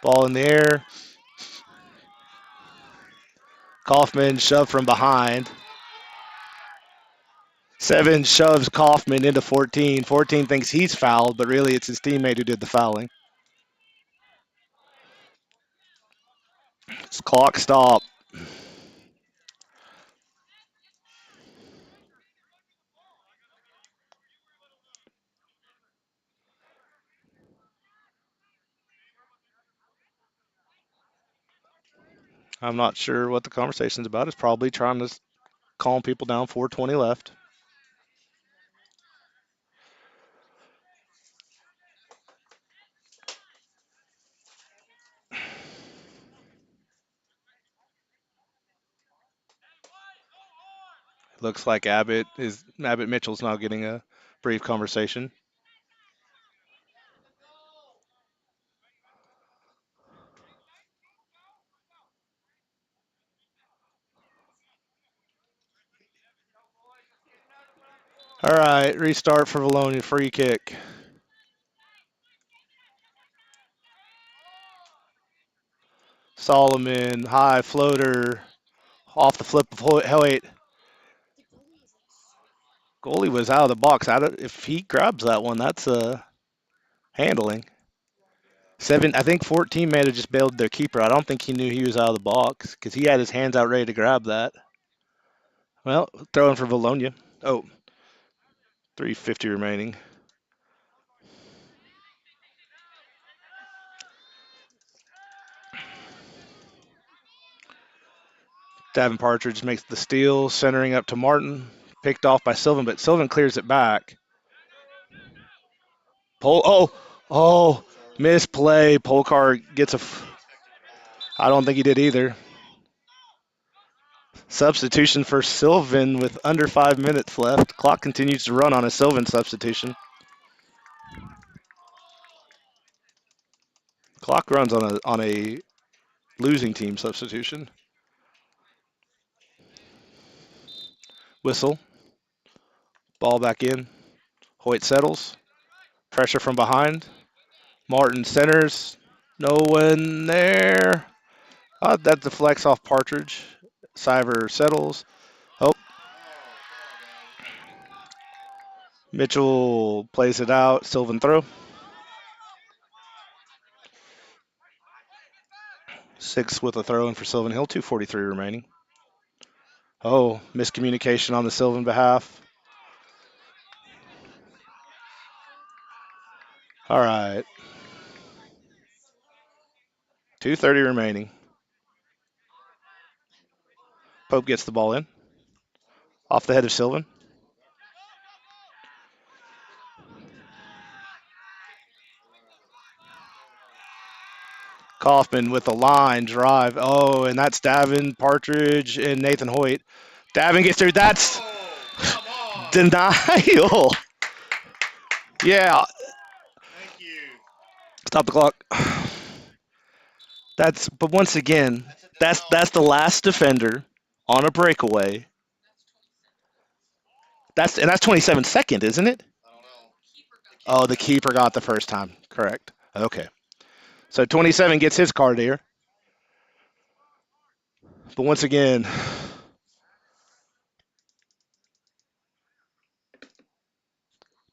Ball in the air. Kaufman shoved from behind. 7 shoves Kaufman into 14. 14 thinks he's fouled, but really it's his teammate who did the fouling. It's clock stop. I'm not sure what the conversation's about. It's probably trying to calm people down. 4:20 left. Looks like Abbott Mitchell's now getting a brief conversation. All right, restart for Vilonia. Free kick. Solomon, high floater, off the flip of Hoyt. Goalie was out of the box. If he grabs that one, that's handling. 7, I think 14 may have just bailed their keeper. I don't think he knew he was out of the box because he had his hands out ready to grab that. Well, throwing for Vilonia. Oh, 3:50 remaining. Davin Partridge makes the steal, centering up to Martin. Picked off by Sylvan, but Sylvan clears it back. Oh, misplay. Polkar gets a. I don't think he did either. Substitution for Sylvan with under 5 minutes left. Clock continues to run on a Sylvan substitution. Clock runs on a losing team substitution. Whistle. Ball back in. Hoyt settles. Pressure from behind. Martin centers. No one there. That deflects off Partridge. Siver settles. Oh, Mitchell plays it out. Sylvan throw. 6 with a throw in for Sylvan Hill. 2:43 remaining. Oh, miscommunication on the Sylvan behalf. All right. 2:30 remaining. Pope gets the ball in. Off the head of Sylvan. Kaufman with a line drive. Oh, and that's Davin, Partridge, and Nathan Hoyt. Davin gets through. That's denial. Yeah. Stop the clock. But once again, that's the last defender on a breakaway. That's 27 second, isn't it? Oh, the keeper got the first time. Correct. Okay. So 27 gets his card here. But once again,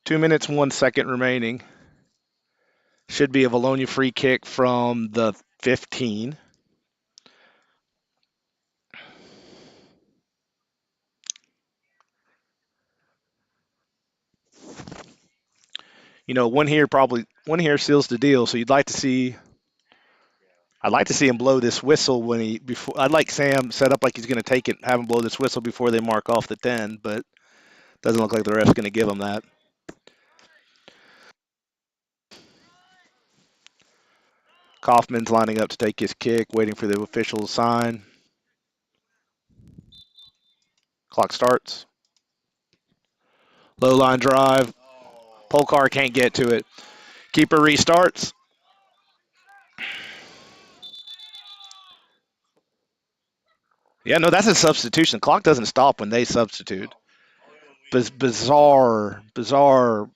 2 minutes, 1 second remaining. Should be a Vilonia free kick from the 15. One here seals the deal. So I'd like to see him blow this whistle when he before. I'd like Sam set up like he's going to take it, have him blow this whistle before they mark off the 10, but doesn't look like the ref's going to give him that. Kaufman's lining up to take his kick, waiting for the official to sign. Clock starts. Low line drive. Polkar can't get to it. Keeper restarts. Yeah, no, that's a substitution. Clock doesn't stop when they substitute. Bizarre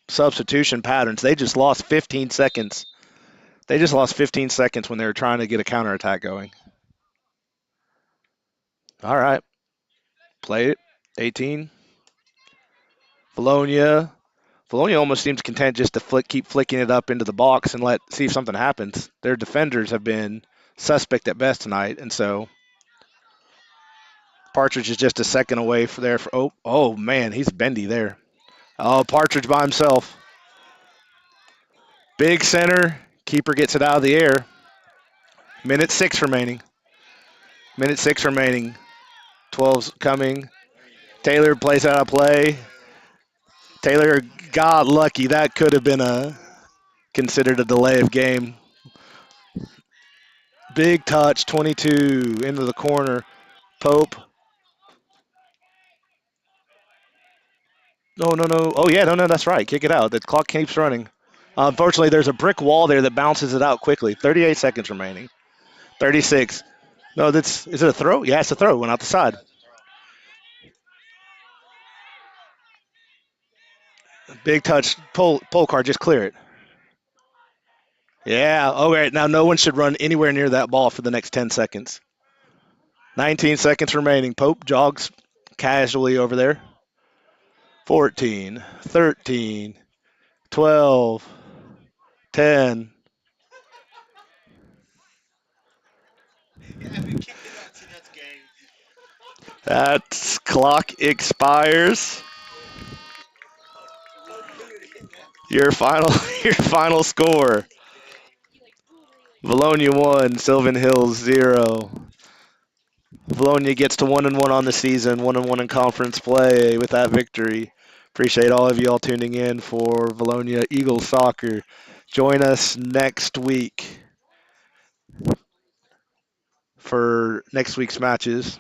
substitution patterns. They just lost 15 seconds. They just lost 15 seconds when they were trying to get a counterattack going. All right. Play it. 18. Vilonia. Vilonia almost seems content just to keep flicking it up into the box and see if something happens. Their defenders have been suspect at best tonight, and so Partridge is just a second away for there. Oh man, he's bendy there. Oh, Partridge by himself. Big center. Keeper gets it out of the air. Minute 6 remaining. Minute 6 remaining. 12's coming. Taylor plays out of play. Taylor got lucky. That could have been considered a delay of game. Big touch, 22 into the corner. Pope. No, no, no. Oh, yeah, no, that's right. Kick it out. The clock keeps running. Unfortunately, there's a brick wall there that bounces it out quickly. 38 seconds remaining. 36. No, is it a throw? Yeah, it's a throw. Went out the side. Big touch. Pull card. Just clear it. Yeah. All right. Now no one should run anywhere near that ball for the next 10 seconds. 19 seconds remaining. Pope jogs casually over there. 14, 13, 12, 10. That clock expires. Your final your final score. Vilonia 1, Sylvan Hills 0. Vilonia gets to 1-1 on the season, 1-1 in conference play with that victory. Appreciate all of you all tuning in for Vilonia Eagles soccer. Join us next week for next week's matches.